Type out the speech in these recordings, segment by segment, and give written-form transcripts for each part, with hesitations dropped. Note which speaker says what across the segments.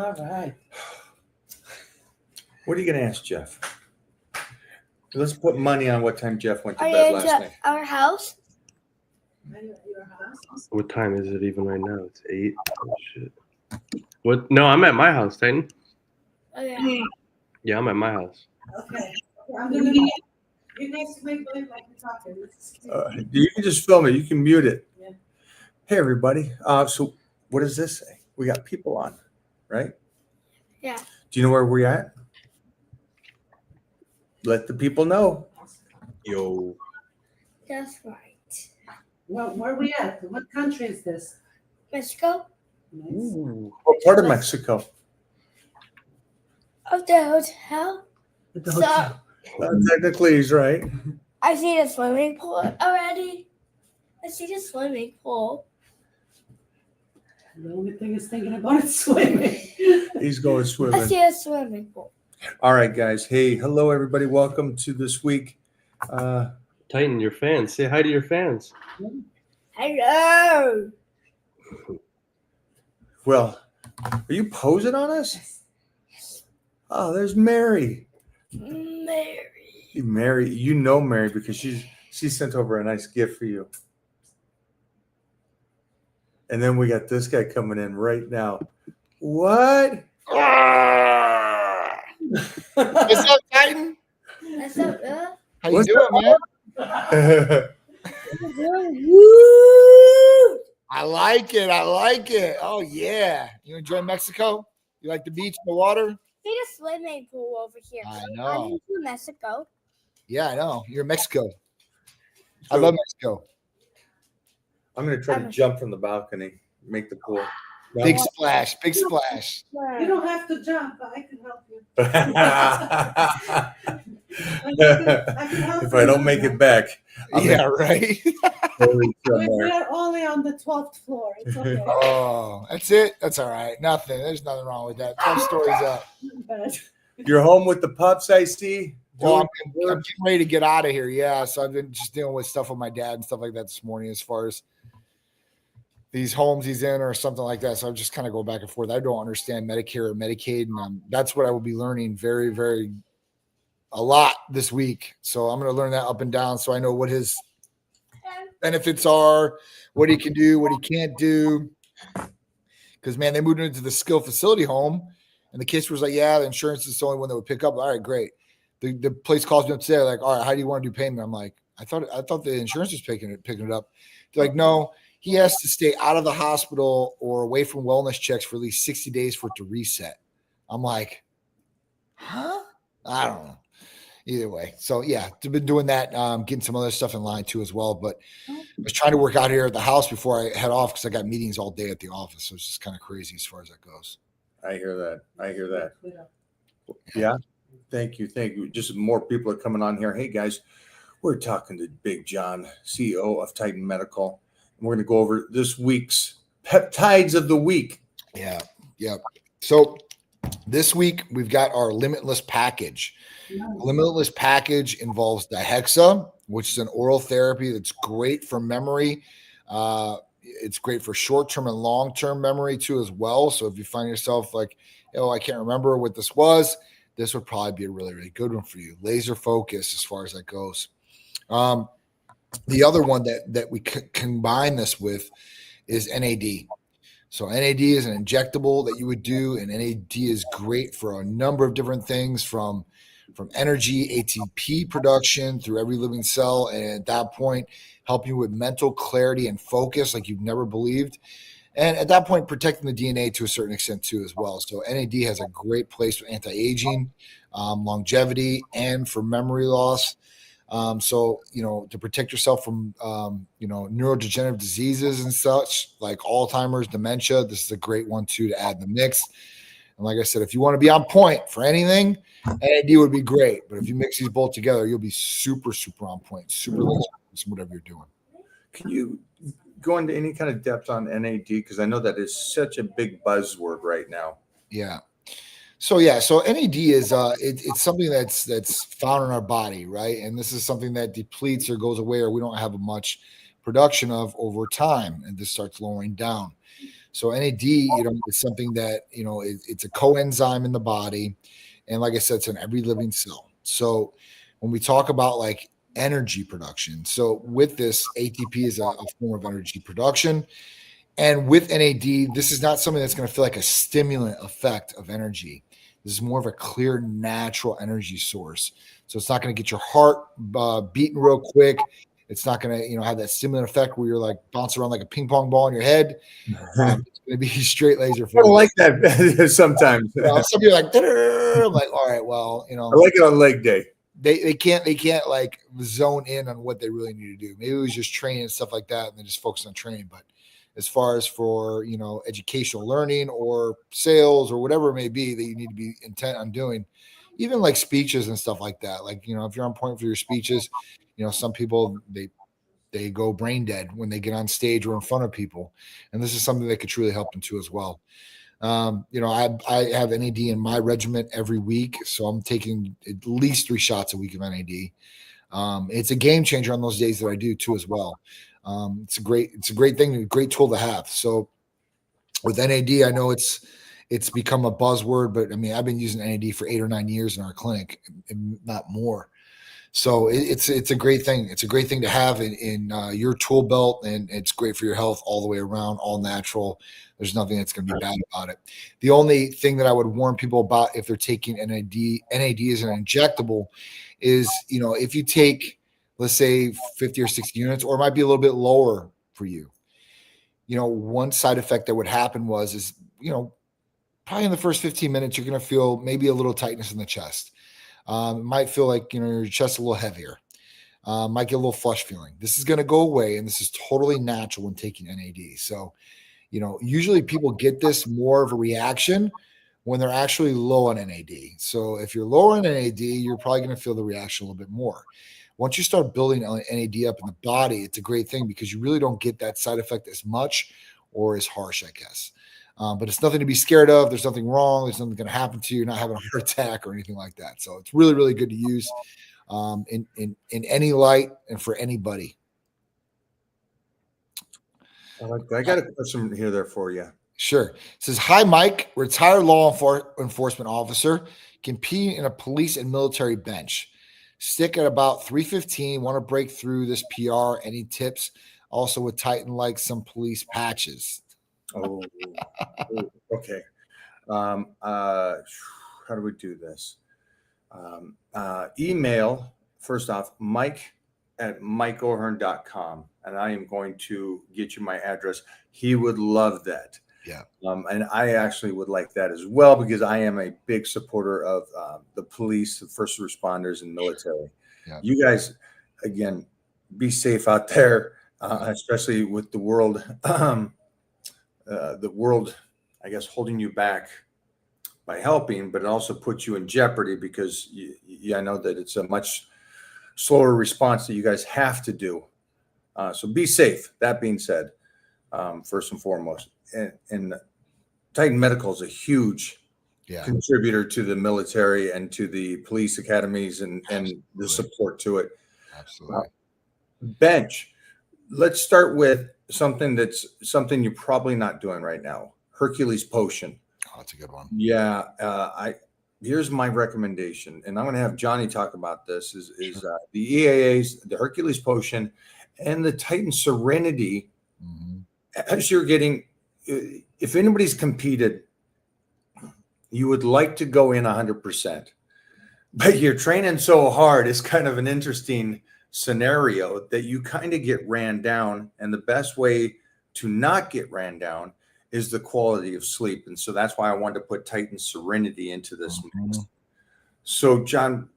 Speaker 1: All right.
Speaker 2: What are you going to ask Jeff? Let's put money on what time Jeff went to
Speaker 3: Are
Speaker 2: bed
Speaker 3: you
Speaker 2: last
Speaker 3: into
Speaker 2: night.
Speaker 3: our house?
Speaker 1: Your house?
Speaker 4: What time is it even right now? It's 8. Oh, shit. What? No, I'm at my house, Titan.
Speaker 3: Oh, yeah.
Speaker 4: Yeah, I'm at my house.
Speaker 1: Okay. I'm gonna be. You guys make believe like we're talking.
Speaker 2: You can just film it. You can mute it.
Speaker 1: Yeah.
Speaker 2: Hey, everybody. So what does this say? We got people on, right?
Speaker 3: Yeah.
Speaker 2: Do you know where we're at? Let the people know. Yo.
Speaker 3: That's right.
Speaker 1: Well, where are we at? What country is this?
Speaker 3: Mexico?
Speaker 1: Nice.
Speaker 4: Ooh.
Speaker 2: What part of Mexico?
Speaker 3: Of the hotel? So,
Speaker 2: Technically, he's right.
Speaker 3: I see the swimming pool already. I see the swimming pool.
Speaker 1: The only thing is thinking about is swimming.
Speaker 2: He's going
Speaker 3: I
Speaker 2: swimming.
Speaker 3: see a swimming pool.
Speaker 2: All right, guys. Hey, hello, everybody. Welcome to this week.
Speaker 4: Titan, your fans. Say hi to your fans.
Speaker 3: Hello.
Speaker 2: Well, are you posing on us? Oh, there's Mary.
Speaker 3: Mary.
Speaker 2: Mary, you know Mary because she sent over a nice gift for you. And then we got this guy coming in right now. What?
Speaker 5: What's up, Titan?
Speaker 3: That's so good.
Speaker 5: How you
Speaker 2: What's
Speaker 5: doing, man?
Speaker 3: Woo!
Speaker 5: I like it. I like it. Oh yeah. You enjoy Mexico? You like the beach and the water?
Speaker 3: See the swimming pool over here.
Speaker 5: I
Speaker 3: I'm
Speaker 5: know.
Speaker 3: into Mexico.
Speaker 5: Yeah, I know. You're in Mexico. I
Speaker 2: So,
Speaker 5: love Mexico.
Speaker 2: I'm going to try to jump from the balcony, make the pool. No?
Speaker 5: Big splash. Big splash.
Speaker 1: You don't have to jump, but I can help you.
Speaker 2: If I don't make it back, I'm
Speaker 5: Yeah, right.
Speaker 1: We're only on the 12th floor. It's okay.
Speaker 5: Oh, that's it. That's all right. Nothing. There's nothing wrong with that. 12 stories up.
Speaker 1: But
Speaker 2: You're home with the pups, I see.
Speaker 5: Well, I'm getting ready to get out of here. Yeah, so I've been just dealing with stuff with my dad and stuff like that this morning, as far as these homes he's in or something like that. So I'm just kind of go back and forth. I don't understand Medicare or Medicaid, and that's what I will be learning very, very a lot this week. So I'm going to learn that up and down, so I know what his benefits are, what he can do, what he can't do. Because man, they moved into the skilled facility home, and the case was like, "Yeah, the insurance is the only one that would pick up." All right, great. The place calls me up today, like, "All right, how do you want to do payment?" I'm like, I thought the insurance was picking it up. They're like, "No, he has to stay out of the hospital or away from wellness checks for at least 60 days for it to reset." I'm like, huh? I don't know. Either way. So yeah, I've been doing that, getting some other stuff in line too as well. But I was trying to work out here at the house before I head off because I got meetings all day at the office. So it's just kind of crazy as far as that goes.
Speaker 2: I hear that. Yeah. Thank you. Just more people are coming on here. Hey, guys, we're talking to Big John, CEO of Titan Medical. And we're going to go over this week's peptides of the week.
Speaker 5: Yeah. So this week we've got our Limitless package. Limitless package involves Dihexa, which is an oral therapy that's great for memory. It's great for short-term and long-term memory too as well. So if you find yourself like, oh, I can't remember what this was, this would probably be a really, really good one for you. Laser focus as far as that goes. The other one that we combine this with is NAD. So NAD is an injectable that you would do, and NAD is great for a number of different things from energy, ATP production through every living cell, and at that point, help you with mental clarity and focus like you've never believed. And at that point, protecting the DNA to a certain extent too as well. So NAD has a great place for anti-aging, longevity, and for memory loss. So, to protect yourself from, neurodegenerative diseases and such like Alzheimer's, dementia, this is a great one too to add in the mix. And like I said, if you want to be on point for anything, NAD would be great. But if you mix these both together, you'll be super, super on point, super laser focused in whatever you're doing.
Speaker 2: Can you go into any kind of depth on NAD? Because I know that is such a big buzzword right now.
Speaker 5: Yeah. So NAD is it's something that's found in our body, right? And this is something that depletes or goes away, or we don't have much production of over time, and this starts lowering down. So NAD, is something that, it's a coenzyme in the body. And like I said, it's in every living cell. So when we talk about like energy production, so with this, ATP is a form of energy production. And with NAD, this is not something that's going to feel like a stimulant effect of energy. This is more of a clear, natural energy source. So it's not going to get your heart beating real quick. It's not going to, have that stimulant effect where you're like bouncing around like a ping pong ball in your head. It's going to be straight laser
Speaker 2: I
Speaker 5: focus.
Speaker 2: don't like that sometimes.
Speaker 5: Some people are like, I'm like, all right, well,
Speaker 2: I like it on leg day.
Speaker 5: they can't like zone in on what they really need to do. Maybe it was just training and stuff like that, and they just focus on training. But as far as for educational learning or sales or whatever it may be that you need to be intent on doing, even like speeches and stuff like that. Like if you're on point for your speeches, some people they go brain dead when they get on stage or in front of people, and this is something that could truly help them too as well. I have NAD in my regimen every week, so I'm taking at least 3 shots a week of NAD. It's a game changer on those days that I do too as well. It's a great thing, a great tool to have. So with NAD, I know it's become a buzzword, but I mean, I've been using NAD for 8 or 9 years in our clinic, and not more. So it's a great thing. It's a great thing to have in your tool belt, and it's great for your health all the way around, all natural. There's nothing that's going to be bad about it. The only thing that I would warn people about if they're taking NAD as an injectable is, if you take, let's say 50 or 60 units, or it might be a little bit lower for you. One side effect that would happen is probably in the first 15 minutes, you're going to feel maybe a little tightness in the chest. It might feel like, your chest a little heavier. Might get a little flush feeling. This is going to go away, and this is totally natural when taking NAD. So, usually people get this more of a reaction when they're actually low on NAD. So if you're lower on NAD, you're probably going to feel the reaction a little bit more. Once you start building NAD up in the body, it's a great thing because you really don't get that side effect as much or as harsh, I guess. But it's nothing to be scared of. There's nothing wrong. There's nothing going to happen to you. You're not having a heart attack or anything like that. So it's really, really good to use in any light and for anybody.
Speaker 2: I got a question here there for you.
Speaker 5: Sure. It says, hi, Mike, retired law enforcement officer, competing in a police and military bench. Stick at about 315. Want to break through this PR. Any tips? Also would tighten like some police patches.
Speaker 2: Oh, okay. How do we do this? Email, first off, mike@mikeohern.com, and I am going to get you my address. He would love that.
Speaker 5: Yeah.
Speaker 2: And I actually would like that as well, because I am a big supporter of the police, the first responders, and military.
Speaker 5: Yeah.
Speaker 2: You guys, again, be safe out there, especially with the world, I guess, holding you back by helping, but it also puts you in jeopardy because I know that it's a much slower response that you guys have to do. So be safe. That being said, first and foremost, and Titan Medical is a huge contributor to the military and to the police academies and the support to it.
Speaker 5: Absolutely.
Speaker 2: Bench. Let's start with something you're probably not doing right now. Hercules Potion.
Speaker 5: Oh, that's a good one.
Speaker 2: Yeah. Here's my recommendation, and I'm going to have Johnny talk about this, is the EAAs, the Hercules Potion, and the Titan Serenity.
Speaker 5: Mm-hmm.
Speaker 2: As you're getting, if anybody's competed, you would like to go in 100%, but you're training so hard. It's kind of an interesting scenario that you kind of get ran down, and the best way to not get ran down is the quality of sleep. And so that's why I wanted to put Titan Serenity into this mix. So John,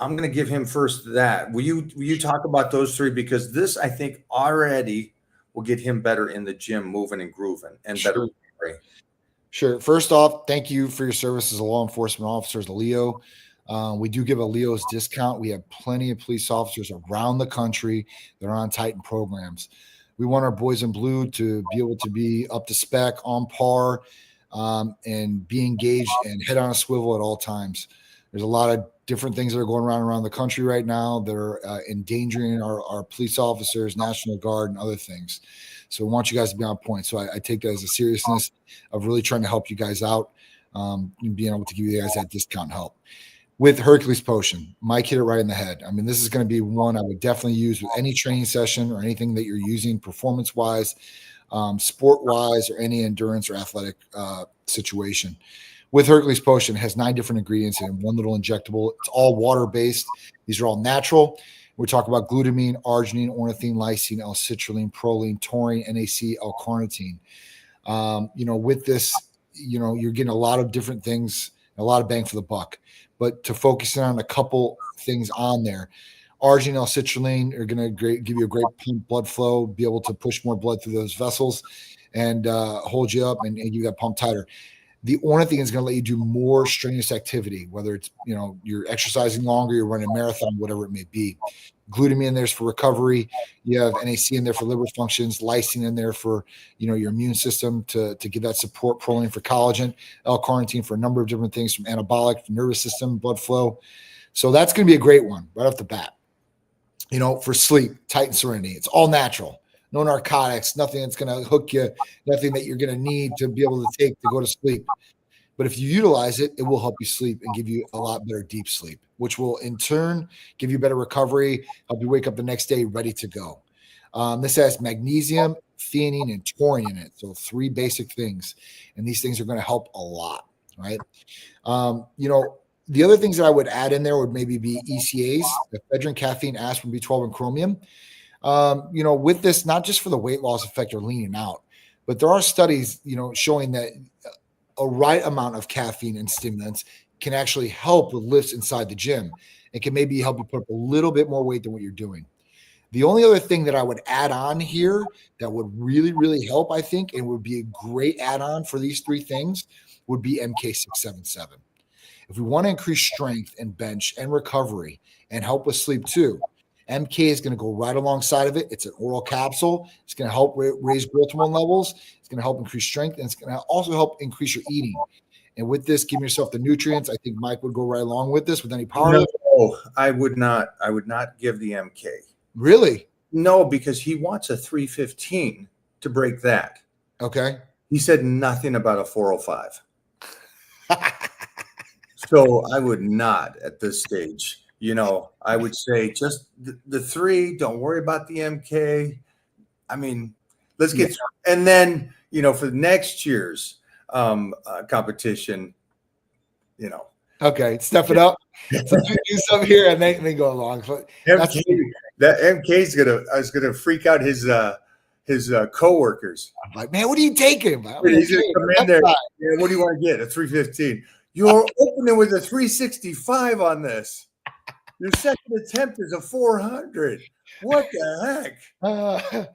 Speaker 2: I'm going to give him first that. Will you talk about those three? Because this, I think, already will get him better in the gym, moving and grooving, and better.
Speaker 5: Sure. First off, thank you for your service as a law enforcement officer, as a Leo. We do give a Leo's discount. We have plenty of police officers around the country that are on Titan programs. We want our boys in blue to be able to be up to spec, on par, and be engaged and head on a swivel at all times. There's a lot of different things that are going around the country right now that are endangering our police officers, National Guard, and other things. So I want you guys to be on point. So I take that as a seriousness of really trying to help you guys out and being able to give you guys that discount help. With Hercules Potion, Mike hit it right in the head. I mean, this is going to be one I would definitely use with any training session or anything that you're using performance-wise, sport-wise, or any endurance or athletic situation. With Hercules Potion, it has 9 different ingredients in one little injectable. It's all water-based. These are all natural. We talk about glutamine, arginine, ornithine, lysine, L-citrulline, proline, taurine, NAC, L-carnitine. With this, you're getting a lot of different things, a lot of bang for the buck. But to focus in on a couple things on there, arginine, L-citrulline are going to give you a great pump blood flow, be able to push more blood through those vessels and hold you up and you got pump tighter. The ornithine is going to let you do more strenuous activity, whether it's, you're exercising longer, you're running a marathon, whatever it may be. Glutamine in there's for recovery. You have NAC in there for liver functions, lysine in there for, your immune system to give that support, proline for collagen, L-carnitine for a number of different things from anabolic, nervous system, blood flow. So that's going to be a great one right off the bat. For sleep, Titan Serenity. It's all natural. No narcotics, nothing that's going to hook you, nothing that you're going to need to be able to take to go to sleep. But if you utilize it, it will help you sleep and give you a lot better deep sleep, which will in turn give you better recovery, help you wake up the next day ready to go. This has magnesium, theanine, and taurine in it. So 3 basic things. And these things are going to help a lot, right? The other things that I would add in there would maybe be ECAs, ephedrine, caffeine, aspirin, B12, and chromium. With this, not just for the weight loss effect or leaning out, but there are studies, showing that a right amount of caffeine and stimulants can actually help with lifts inside the gym. It can maybe help you put up a little bit more weight than what you're doing. The only other thing that I would add on here that would really, really help, I think, and would be a great add-on for these 3 things would be MK677. If we want to increase strength and bench and recovery and help with sleep too, MK is going to go right alongside of it. It's an oral capsule. It's going to help raise growth hormone levels. It's going to help increase strength, and it's going to also help increase your eating. And with this, giving yourself the nutrients, I think Mike would go right along with this with any power.
Speaker 2: No, I would not. I would not give the MK.
Speaker 5: Really?
Speaker 2: No, because he wants a 315 to break that.
Speaker 5: Okay.
Speaker 2: He said nothing about a 405. So I would not at this stage. I would say just the 3. Don't worry about the MK. I mean, let's get through. And then, for next year's competition,
Speaker 5: Okay, step it up. So do something here and then go along.
Speaker 2: MK is gonna freak out his coworkers.
Speaker 5: I'm like, man, what are you taking?
Speaker 2: He's gonna come in there. Yeah, what do you want to get? A 315. You're opening with a 365 on this. Your second attempt is a 400. What the heck?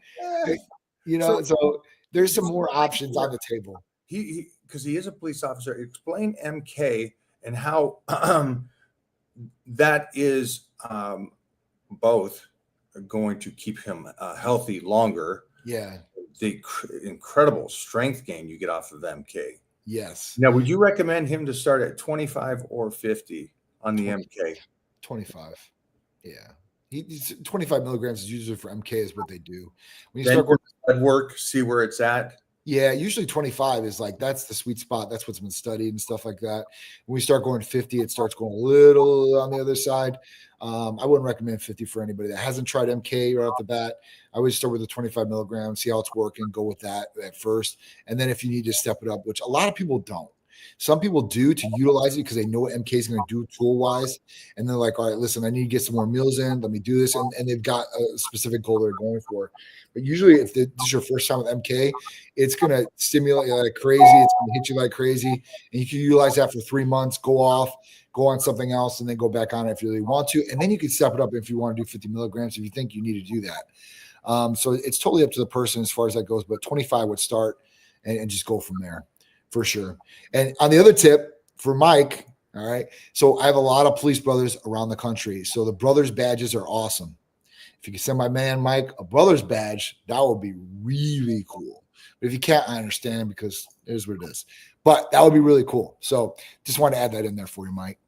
Speaker 5: So there's some more options on the table.
Speaker 2: Because he is a police officer. Explain MK and how that is both going to keep him healthy longer.
Speaker 5: Yeah.
Speaker 2: The incredible strength gain you get off of MK.
Speaker 5: Yes.
Speaker 2: Now, would you recommend him to start at 25 or 50 on the MK?
Speaker 5: 25. Yeah. 25 milligrams is usually for MK is what they do. When you
Speaker 2: Then
Speaker 5: start going
Speaker 2: blood work, see where it's at.
Speaker 5: Yeah, usually 25 is like that's the sweet spot. That's what's been studied and stuff like that. When we start going 50, it starts going a little on the other side. I wouldn't recommend 50 for anybody that hasn't tried MK right off the bat. I would start with the 25 milligrams, see how it's working, go with that at first. And then if you need to step it up, which a lot of people don't. Some people do to utilize it because they know what MK is going to do tool-wise. And they're like, all right, listen, I need to get some more meals in. Let me do this. And they've got a specific goal they're going for. But usually if this is your first time with MK, it's going to stimulate you like crazy. It's going to hit you like crazy. And you can utilize that for 3 months, go off, go on something else, and then go back on it if you really want to. And then you can step it up if you want to do 50 milligrams if you think you need to do that. So it's totally up to the person as far as that goes. But 25 would start and just go from there. For sure. And on the other tip for Mike, all right. So I have a lot of police brothers around the country. So the brothers badges are awesome. If you can send my man Mike a brothers badge, that would be really cool. But if you can't, I understand because it is what it is. But that would be really cool. So just want to add that in there for you, Mike.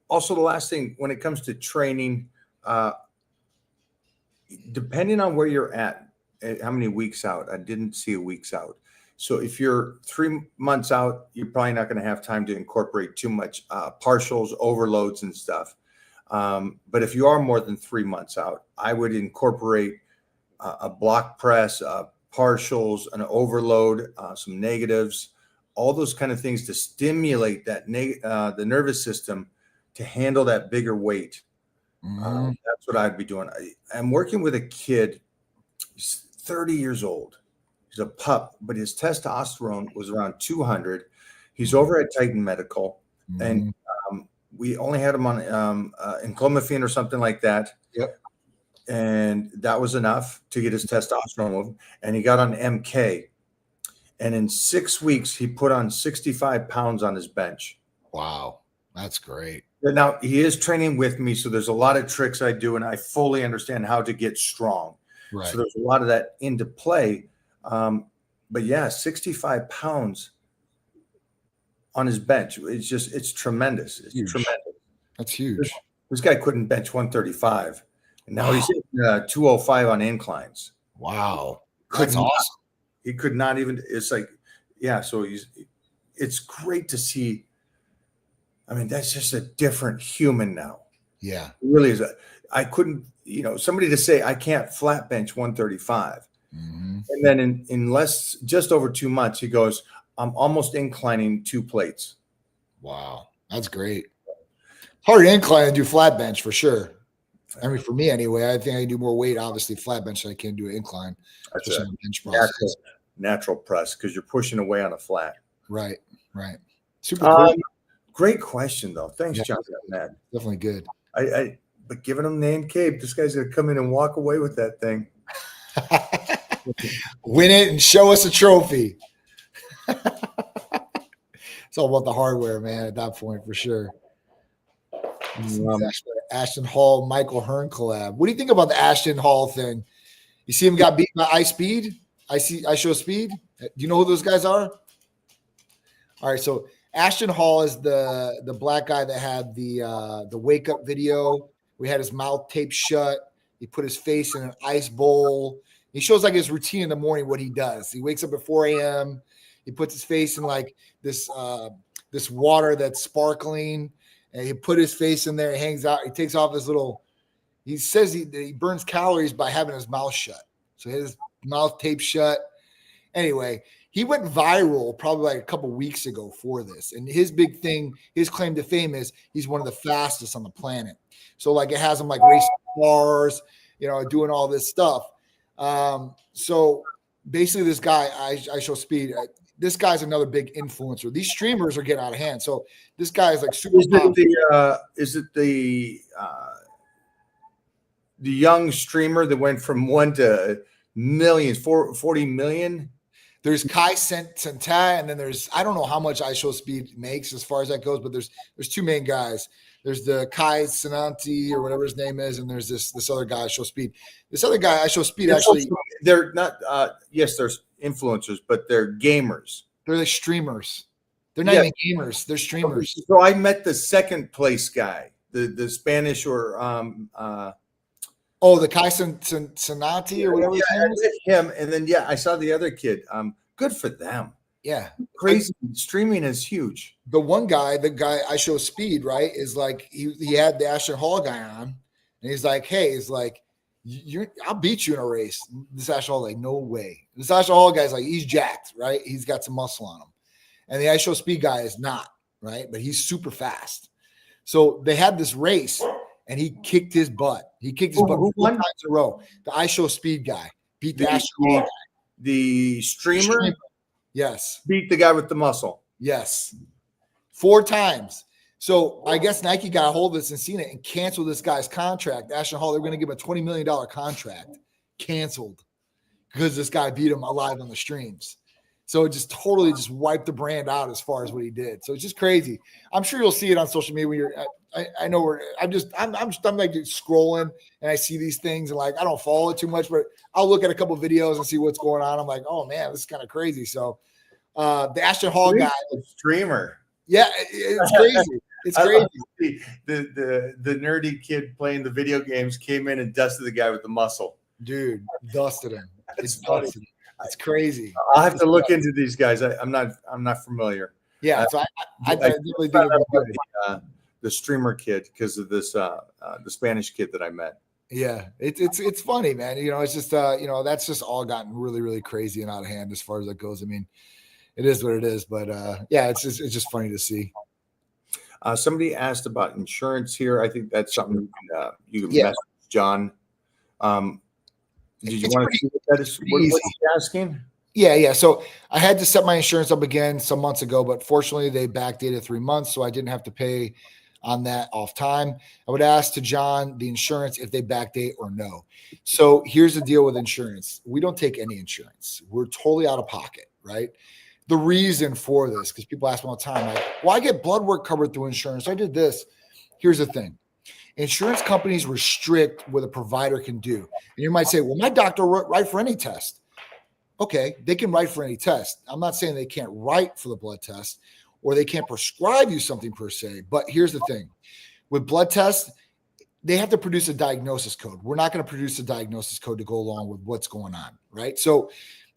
Speaker 2: Also, the last thing, when it comes to training, depending on where you're at, how many weeks out, I didn't see a weeks out. So if you're 3 months out, you're probably not going to have time to incorporate too much partials, overloads, and stuff. But if you are more than 3 months out, I would incorporate a block press, partials, an overload, some negatives, all those kind of things to stimulate that the nervous system to handle that bigger weight. That's what I'd be doing. I'm working with a kid. He's 30 years old. He's a pup, but his testosterone was around 200. He's over at Titan Medical, and we only had him on enclomiphene or something like that.
Speaker 5: Yep.
Speaker 2: And that was enough to get his testosterone moving. And he got on MK. And in 6 weeks, he put on 65 pounds on his bench.
Speaker 5: Wow. That's great.
Speaker 2: Now, he is training with me, so there's a lot of tricks I do, and I fully understand how to get strong.
Speaker 5: Right.
Speaker 2: So there's a lot of that into play. But yeah, 65 pounds on his bench. It's tremendous. It's
Speaker 5: Huge.
Speaker 2: tremendous.
Speaker 5: That's huge.
Speaker 2: This guy couldn't bench 135. And now he's 205 on inclines.
Speaker 5: Wow.
Speaker 2: Could
Speaker 5: That's
Speaker 2: not-
Speaker 5: awesome.
Speaker 2: He could not even, it's like, yeah, so it's great to see. I mean, that's just a different human now.
Speaker 5: Yeah.
Speaker 2: It really is. I couldn't, somebody to say I can't flat bench 135.
Speaker 5: Mm-hmm.
Speaker 2: And then in just over 2 months, he goes, I'm almost inclining 2 plates.
Speaker 5: Wow. That's great. Hard incline to do flat bench for sure. I mean, for me anyway, I think I can do more weight, obviously, flat bench than I can do incline.
Speaker 2: That's
Speaker 5: especially
Speaker 2: a
Speaker 5: on the bench process.
Speaker 2: natural press because you're pushing away on a flat.
Speaker 5: Right. Super cool.
Speaker 2: Great question, though. Thanks,
Speaker 5: Yeah.
Speaker 2: John, on that.
Speaker 5: Definitely good.
Speaker 2: But giving him name Cape, this guy's gonna come in and walk away with that thing.
Speaker 5: Win it and show us a trophy. It's all about the hardware, man, at that point, for sure. Ashton Hall, Michael Hearn collab. What do you think about the Ashton Hall thing? You see him got beat by I Show Speed. Do you know who those guys are? All right, so Ashton Hall is the black guy that had the wake up video. We had his mouth taped shut. He put his face in an ice bowl. He shows like his routine in the morning, what he does. He wakes up at 4 a.m. He puts his face in like this water that's sparkling, and he put his face in there. He hangs out. He takes off his little. He says he burns calories by having his mouth shut. So his mouth taped shut. Anyway, he went viral probably like a couple weeks ago for this. And his big thing, his claim to fame is he's one of the fastest on the planet. So like it has him like racing cars, doing all this stuff. So basically this guy, I Show Speed, this guy's another big influencer. These streamers are getting out of hand. So this guy is like super popular.
Speaker 2: Is it the young streamer that went from 1 to millions, 40 million?
Speaker 5: There's Kai Senta, and then I don't know how much I Show Speed makes as far as that goes, but there's 2 main guys. There's the Kai Senanti or whatever his name is, and there's this other guy, I Show Speed. This other guy, I Show Speed, actually.
Speaker 2: They're not, yes, there's influencers, but they're gamers.
Speaker 5: They're the streamers. They're not even gamers. They're streamers.
Speaker 2: So I met the second place guy, the Spanish or
Speaker 5: the Kai Senanti or whatever his name is.
Speaker 2: Him, and then I saw the other kid. Good for them.
Speaker 5: Yeah,
Speaker 2: crazy. Streaming is huge.
Speaker 5: The one guy, the guy I Show Speed, right, is like he had the Ashton Hall guy on, and he's like, hey, he's like, I'll beat you in a race. This Ashton Hall, like, no way. This Ashton Hall guy's like, he's jacked, right? He's got some muscle on him, and the I Show Speed guy is not, right? But he's super fast. So they had this race, and he kicked his butt. He kicked his butt 4 times in a row. The I Show Speed guy beat the Ashton Hall guy.
Speaker 2: The streamer.
Speaker 5: Yes.
Speaker 2: Beat the guy with the muscle.
Speaker 5: Yes. 4 times. So I guess Nike got a hold of this and seen it and canceled this guy's contract. Ashton Hall, they're going to give him a $20 million contract. Canceled because this guy beat him alive on the streams. So it just totally just wiped the brand out as far as what he did. So it's just crazy. I'm sure you'll see it on social media when you're I know I'm like scrolling and I see these things and like I don't follow it too much, but I'll look at a couple of videos and see what's going on. I'm like, oh man, this is kind of crazy. So the Ashton Hall guy,
Speaker 2: streamer.
Speaker 5: yeah, it's crazy. It's
Speaker 2: I
Speaker 5: crazy.
Speaker 2: love to see the nerdy kid playing the video games came in and dusted the guy with the muscle.
Speaker 5: Dude, dusted him.
Speaker 2: It's
Speaker 5: It's
Speaker 2: funny.
Speaker 5: dusted him. It's crazy.
Speaker 2: I'll have to look into these guys. I'm not familiar.
Speaker 5: Yeah, so I
Speaker 2: I
Speaker 5: definitely think
Speaker 2: found
Speaker 5: it'd
Speaker 2: out
Speaker 5: be
Speaker 2: about
Speaker 5: good.
Speaker 2: the streamer kid because of this the Spanish kid that I met.
Speaker 5: Yeah, it's funny, man. It's just that's just all gotten really, really crazy and out of hand as far as that goes. I mean, it is what it is, but yeah, it's just funny to see.
Speaker 2: Somebody asked about insurance here. I think that's something you can
Speaker 5: Yeah.
Speaker 2: message John. Did you
Speaker 5: It's
Speaker 2: want
Speaker 5: pretty-
Speaker 2: to see what that is?
Speaker 5: pretty
Speaker 2: What
Speaker 5: easy.
Speaker 2: was he asking?
Speaker 5: Yeah. So I had to set my insurance up again some months ago, but fortunately they backdated 3 months, so I didn't have to pay on that off time. I would ask to John the insurance if they backdate or no. So here's the deal with insurance. We don't take any insurance. We're totally out of pocket, right? The reason for this, because people ask me all the time, like, well, I get blood work covered through insurance. I did this. Here's the thing. Insurance companies restrict what a provider can do. And you might say, well, my doctor write for any test. Okay, they can write for any test. I'm not saying they can't write for the blood test or they can't prescribe you something per se. But here's the thing. With blood tests, they have to produce a diagnosis code. We're not going to produce a diagnosis code to go along with what's going on, right? So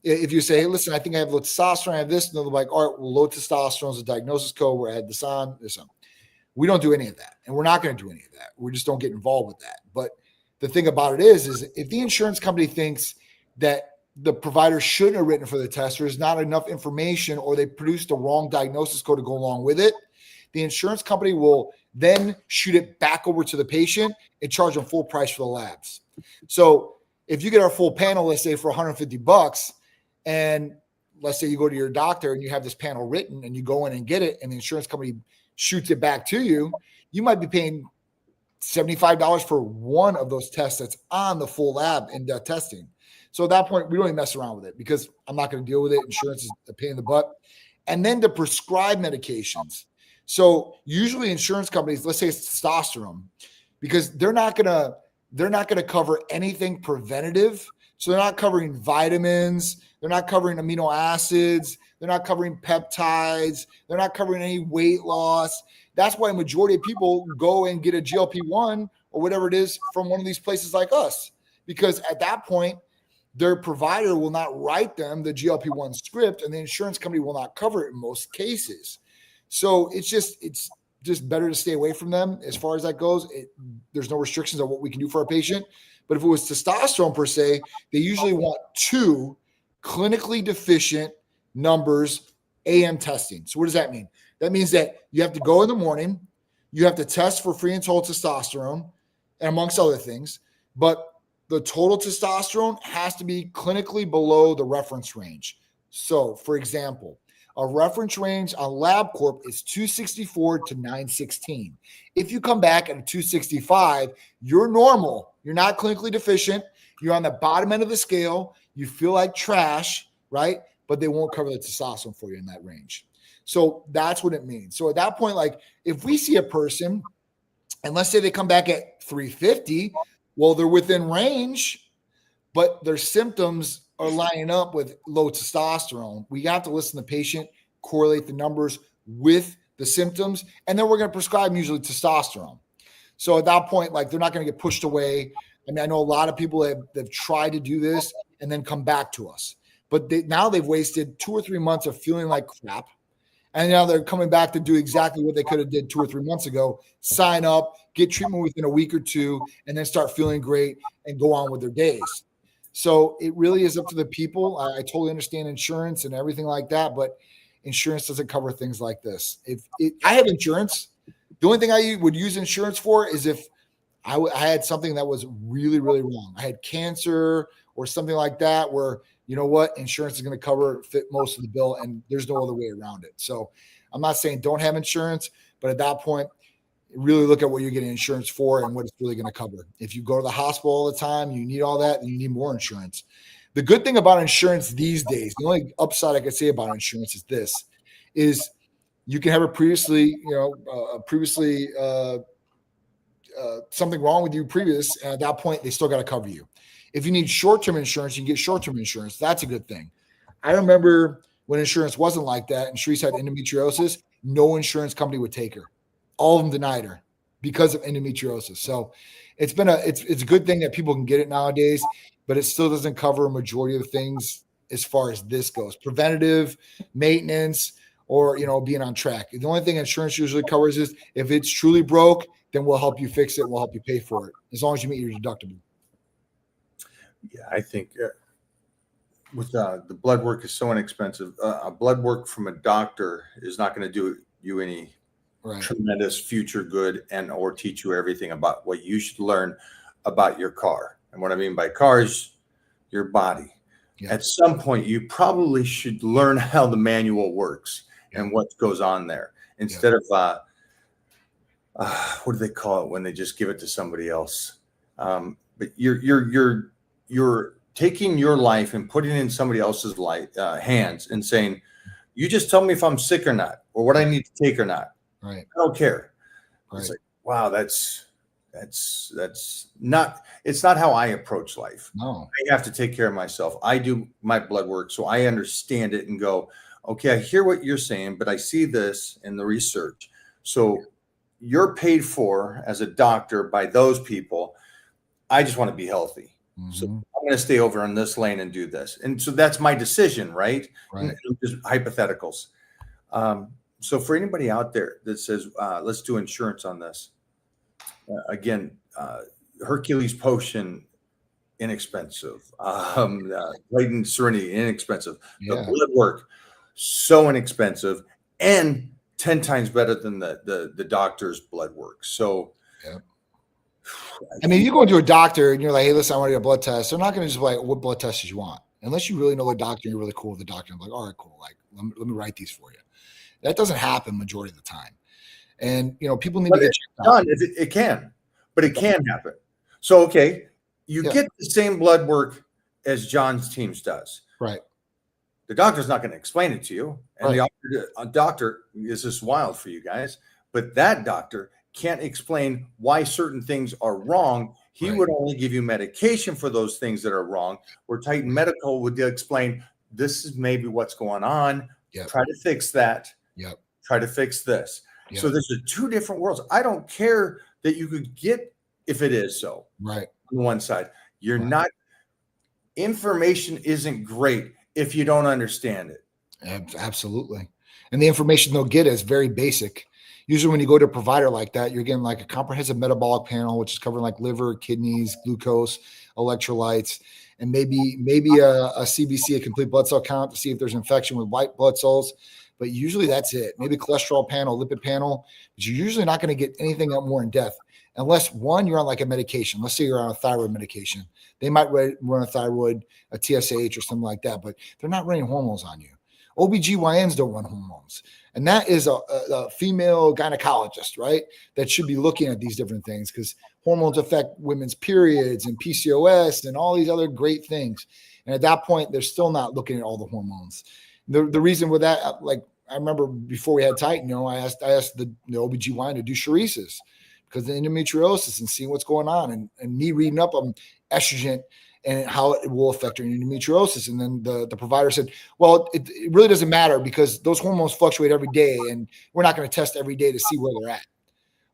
Speaker 5: if you say, hey, listen, I think I have low testosterone, I have this, and they're like, all right, well, low testosterone is a diagnosis code. We're add this on, this on. We don't do any of that. And we're not going to do any of that. We just don't get involved with that. But the thing about it is if the insurance company thinks that the provider shouldn't have written for the test, or there's not enough information, or they produced the wrong diagnosis code to go along with it, the insurance company will then shoot it back over to the patient and charge them full price for the labs. So if you get our full panel, let's say for $150, and let's say you go to your doctor and you have this panel written and you go in and get it, and the insurance company shoots it back to you, you might be paying $75 for one of those tests that's on the full lab and testing. So at that point, we don't even mess around with it because I'm not going to deal with it. Insurance is a pain in the butt. And then to prescribe medications. So usually insurance companies, let's say it's testosterone, because they're not going to cover anything preventative. So they're not covering vitamins. They're not covering amino acids. They're not covering peptides. They're not covering any weight loss. That's why a majority of people go and get a GLP-1 or whatever it is from one of these places like us, because at that point, their provider will not write them the GLP-1 script, and the insurance company will not cover it in most cases. So it's just better to stay away from them as far as that goes. There's no restrictions on what we can do for our patient. But if it was testosterone per se, they usually want 2 clinically deficient numbers AM testing. So what does that mean? That means that you have to go in the morning, you have to test for free and total testosterone, and amongst other things, but the total testosterone has to be clinically below the reference range. So, for example, a reference range on LabCorp is 264 to 916. If you come back at a 265, you're normal. You're not clinically deficient. You're on the bottom end of the scale. You feel like trash, right? But they won't cover the testosterone for you in that range. So that's what it means. So at that point, like if we see a person, and let's say they come back at 350, well, they're within range, but their symptoms are lining up with low testosterone. We have to listen to the patient, correlate the numbers with the symptoms, and then we're going to prescribe usually testosterone. So at that point, like they're not going to get pushed away. I mean, I know a lot of people have tried to do this and then come back to us, but now they've wasted 2 or 3 months of feeling like crap. And now they're coming back to do exactly what they could have did 2 or 3 months ago, sign up, get treatment within a week or 2, and then start feeling great and go on with their days. So it really is up to the people. I totally understand insurance and everything like that, but insurance doesn't cover things like this. I have insurance. The only thing I would use insurance for is if I had something that was really, really wrong. I had cancer or something like that where, you know what, insurance is going to fit most of the bill, and there's no other way around it. So I'm not saying don't have insurance, but at that point, really look at what you're getting insurance for and what it's really going to cover. If you go to the hospital all the time, you need all that, and you need more insurance. The good thing about insurance these days, the only upside I could say about insurance is this, is you can have a previously something wrong with you previous, and at that point, they still got to cover you. If you need short-term insurance, you can get short-term insurance. That's a good thing. I remember when insurance wasn't like that and Sharice had endometriosis, no insurance company would take her. All of them denied her because of endometriosis. So it's a good thing that people can get it nowadays, but it still doesn't cover a majority of things as far as this goes. Preventative, maintenance, or being on track. The only thing insurance usually covers is if it's truly broke, then we'll help you fix it. We'll help you pay for it as long as you meet your deductible.
Speaker 2: Yeah, I think with the blood work is so inexpensive. A blood work from a doctor is not going to do you any tremendous future good and or teach you everything about what you should learn about your car. And what I mean by car is your body. Yeah. At some point, you probably should learn how the manual works and what goes on there instead of what do they call it when they just give it to somebody else? But you're taking your life and putting it in somebody else's hands and saying, you just tell me if I'm sick or not, or what I need to take or not.
Speaker 5: Right.
Speaker 2: I don't care.
Speaker 5: Right.
Speaker 2: It's like, wow, that's not, it's not how I approach life.
Speaker 5: No,
Speaker 2: I have to take care of myself. I do my blood work, so I understand it and go, okay, I hear what you're saying, but I see this in the research. So you're paid for as a doctor by those people. I just want to be healthy. Mm-hmm. So I'm going to stay over on this lane and do this. And so that's my decision, right?
Speaker 5: Right.
Speaker 2: Just hypotheticals. So for anybody out there that says, let's do insurance on this, again, Hercules Potion, inexpensive. Latent Serenity, inexpensive. The blood work, so inexpensive, and 10 times better than the doctor's blood work. So,
Speaker 5: I mean, you go to a doctor and you're like, hey, listen, I want to get a blood test. They're not going to just be like, what blood test do you want? Unless you really know the doctor and you're really cool with the doctor. I'm like, all right, cool. Like, let me write these for you. That doesn't happen majority of the time. And, people need to get checked out.
Speaker 2: It can, but it can happen. So, okay, you get the same blood work as John's teams does.
Speaker 5: Right.
Speaker 2: The doctor's not going to explain it to you. And the doctor, this is wild for you guys, but that doctor can't explain why certain things are wrong. He would only give you medication for those things that are wrong, where Titan Medical would explain, this is maybe what's going on. Try to fix that. Try to fix this. So there's two different worlds. I don't care that you could get if it is so.
Speaker 5: Right.
Speaker 2: On one side, you're not. Information isn't great if you don't understand it.
Speaker 5: Absolutely. And the information they'll get is very basic. Usually when you go to a provider like that, you're getting like a comprehensive metabolic panel, which is covering like liver, kidneys, glucose, electrolytes, and maybe a CBC, a complete blood cell count, to see if there's infection with white blood cells. But usually that's it. Maybe cholesterol panel, lipid panel, but you're usually not going to get anything up more in depth unless, one, you're on like a medication. Let's say you're on a thyroid medication. They might run a thyroid, a TSH or something like that, but they're not running hormones on you. OBGYNs don't run hormones. And that is a female gynecologist, right? That should be looking at these different things, because hormones affect women's periods and PCOS and all these other great things. And at that point, they're still not looking at all the hormones. The reason with that, like I remember before we had Titan, I asked the OBGYN to do Sheresis because of endometriosis and seeing what's going on, and me reading up on estrogen and how it will affect your endometriosis. And then the provider said, well, it really doesn't matter because those hormones fluctuate every day and we're not going to test every day to see where they're at.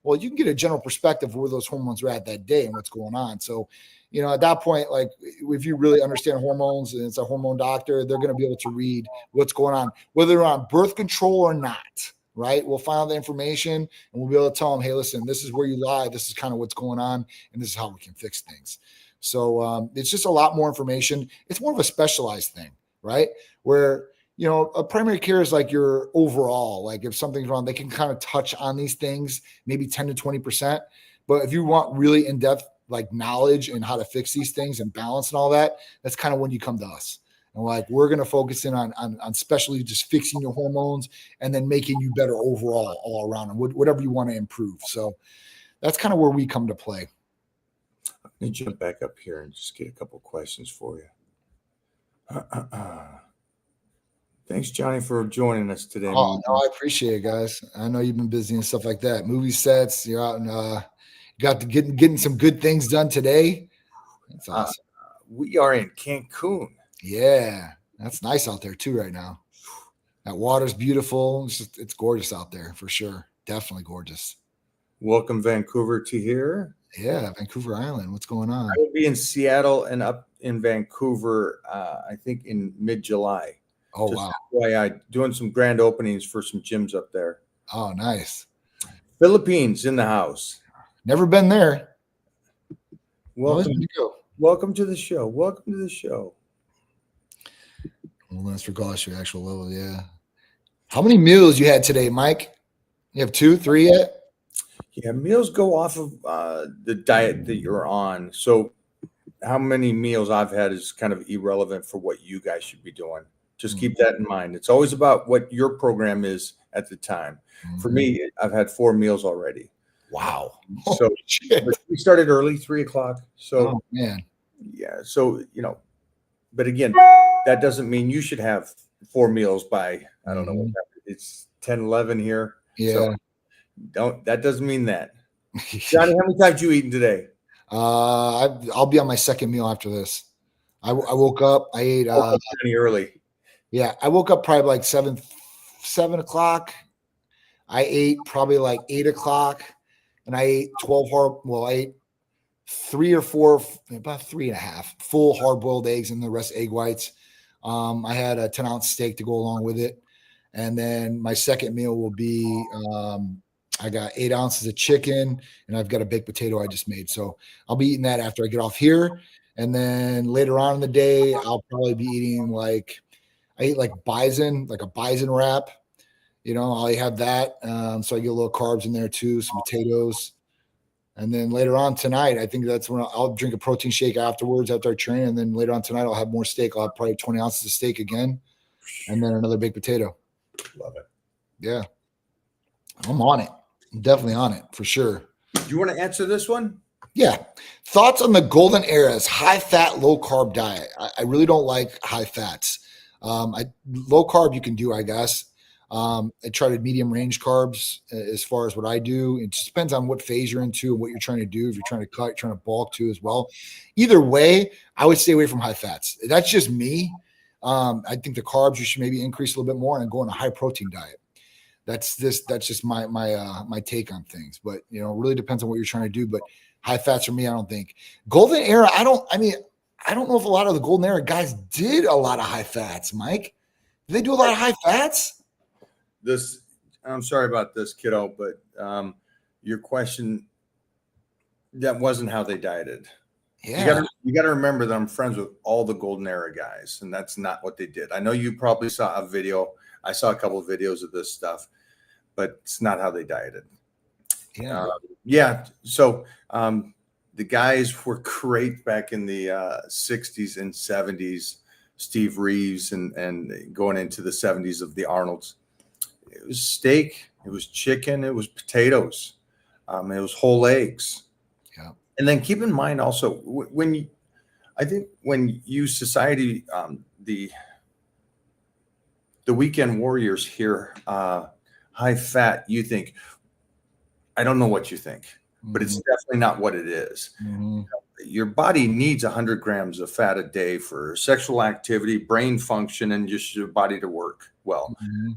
Speaker 5: Well, you can get a general perspective of where those hormones are at that day and what's going on. So, at that point, like if you really understand hormones and it's a hormone doctor, they're going to be able to read what's going on, whether they're on birth control or not, right? We'll find out the information and we'll be able to tell them, hey, listen, this is where you lie. This is kind of what's going on. And this is how we can fix things. So it's just a lot more information. It's more of a specialized thing, right? Where, a primary care is like your overall, like if something's wrong, they can kind of touch on these things, maybe 10 to 20%. But if you want really in-depth, like knowledge and how to fix these things and balance and all that, that's kind of when you come to us. And we're going to focus in on especially just fixing your hormones and then making you better overall, all around, and whatever you want to improve. So that's kind of where we come to play.
Speaker 2: Let me jump back up here and just get a couple questions for you. Thanks, Johnny, for joining us today.
Speaker 5: Oh, no, I appreciate it, guys. I know you've been busy and stuff like that. Movie sets, you're out and got to getting some good things done today. That's awesome.
Speaker 2: We are in Cancun.
Speaker 5: Yeah, that's nice out there too right now. That water's beautiful. It's gorgeous out there for sure. Definitely gorgeous.
Speaker 2: Welcome, Vancouver, to here.
Speaker 5: Yeah, Vancouver Island. What's going on?
Speaker 2: I will be in Seattle and up in Vancouver, I think in mid-July.
Speaker 5: Oh,
Speaker 2: Just
Speaker 5: wow.
Speaker 2: FYI, doing some grand openings for some gyms up there.
Speaker 5: Oh, nice.
Speaker 2: Philippines in the house.
Speaker 5: Never been there.
Speaker 2: Welcome,
Speaker 5: Always need to go.
Speaker 2: welcome to the show. Welcome to the show.
Speaker 5: Well, that's regardless of your actual level. Yeah. How many meals you had today, Mike? You have 2, 3 yet?
Speaker 2: Yeah, meals go off of the diet that you're on. So how many meals I've had is kind of irrelevant for what you guys should be doing. Just keep that in mind. It's always about what your program is at the time. For me, I've had 4 meals already.
Speaker 5: Wow.
Speaker 2: So
Speaker 5: Shit.
Speaker 2: but we started early, 3:00. So
Speaker 5: Oh, man.
Speaker 2: yeah. So, but again, that doesn't mean you should have 4 meals by, I don't know what that is. It's 10, 11 here.
Speaker 5: Yeah.
Speaker 2: That doesn't mean that. Johnny, how many times you eaten today?
Speaker 5: I'll be on my second meal after this. I woke up. I ate.
Speaker 2: Johnny early.
Speaker 5: Yeah, I woke up probably like 7 o'clock. I ate probably like 8 o'clock, and I ate 12 hard. Well, I ate 3 or 4, about 3.5 full hard boiled eggs, and the rest egg whites. I had a 10-ounce steak to go along with it, and then my second meal will be. I got 8 ounces of chicken, and I've got a baked potato I just made. So I'll be eating that after I get off here. And then later on in the day, I'll probably be eating I eat like a bison wrap. I'll have that. So I get a little carbs in there too, some potatoes. And then later on tonight, I think that's when I'll drink a protein shake afterwards after I train. And then later on tonight, I'll have more steak. I'll have probably 20 ounces of steak again, and then another baked potato.
Speaker 2: Love it.
Speaker 5: Yeah. I'm on it. I'm definitely on it for sure.
Speaker 2: Do you want to answer this one?
Speaker 5: Yeah. Thoughts on the golden era's high fat, low carb diet? I really don't like high fats. Low carb you can do, I guess. I tried medium range carbs as far as what I do. It just depends on what phase you're into and what you're trying to do. If you're trying to cut, you're trying to bulk too as well. Either way, I would stay away from high fats. That's just me. I think the carbs you should maybe increase a little bit more and go on a high protein diet. That's just my take on things. But it really depends on what you're trying to do. But high fats for me, I don't think. Golden era, I don't know if a lot of the golden era guys did a lot of high fats, Mike. Did they do a lot of high fats?
Speaker 2: I'm sorry about this, kiddo, but your question, that wasn't how they dieted.
Speaker 5: Yeah.
Speaker 2: You got to remember that I'm friends with all the golden era guys, and that's not what they did. I know you probably saw a video. I saw a couple of videos of this stuff, but it's not how they dieted.
Speaker 5: Yeah.
Speaker 2: So the guys were great back in the 60s and 70s. Steve Reeves and going into the 70s of the Arnolds. It was steak, it was chicken, it was potatoes, it was whole eggs.
Speaker 5: Yeah. And
Speaker 2: then keep in mind also when you society, the weekend warriors hear high fat, you think, I don't know what you think, but it's definitely not what it is.
Speaker 5: Mm-hmm.
Speaker 2: Your body needs 100 grams of fat a day for sexual activity, brain function, and just your body to work well.
Speaker 5: Mm-hmm.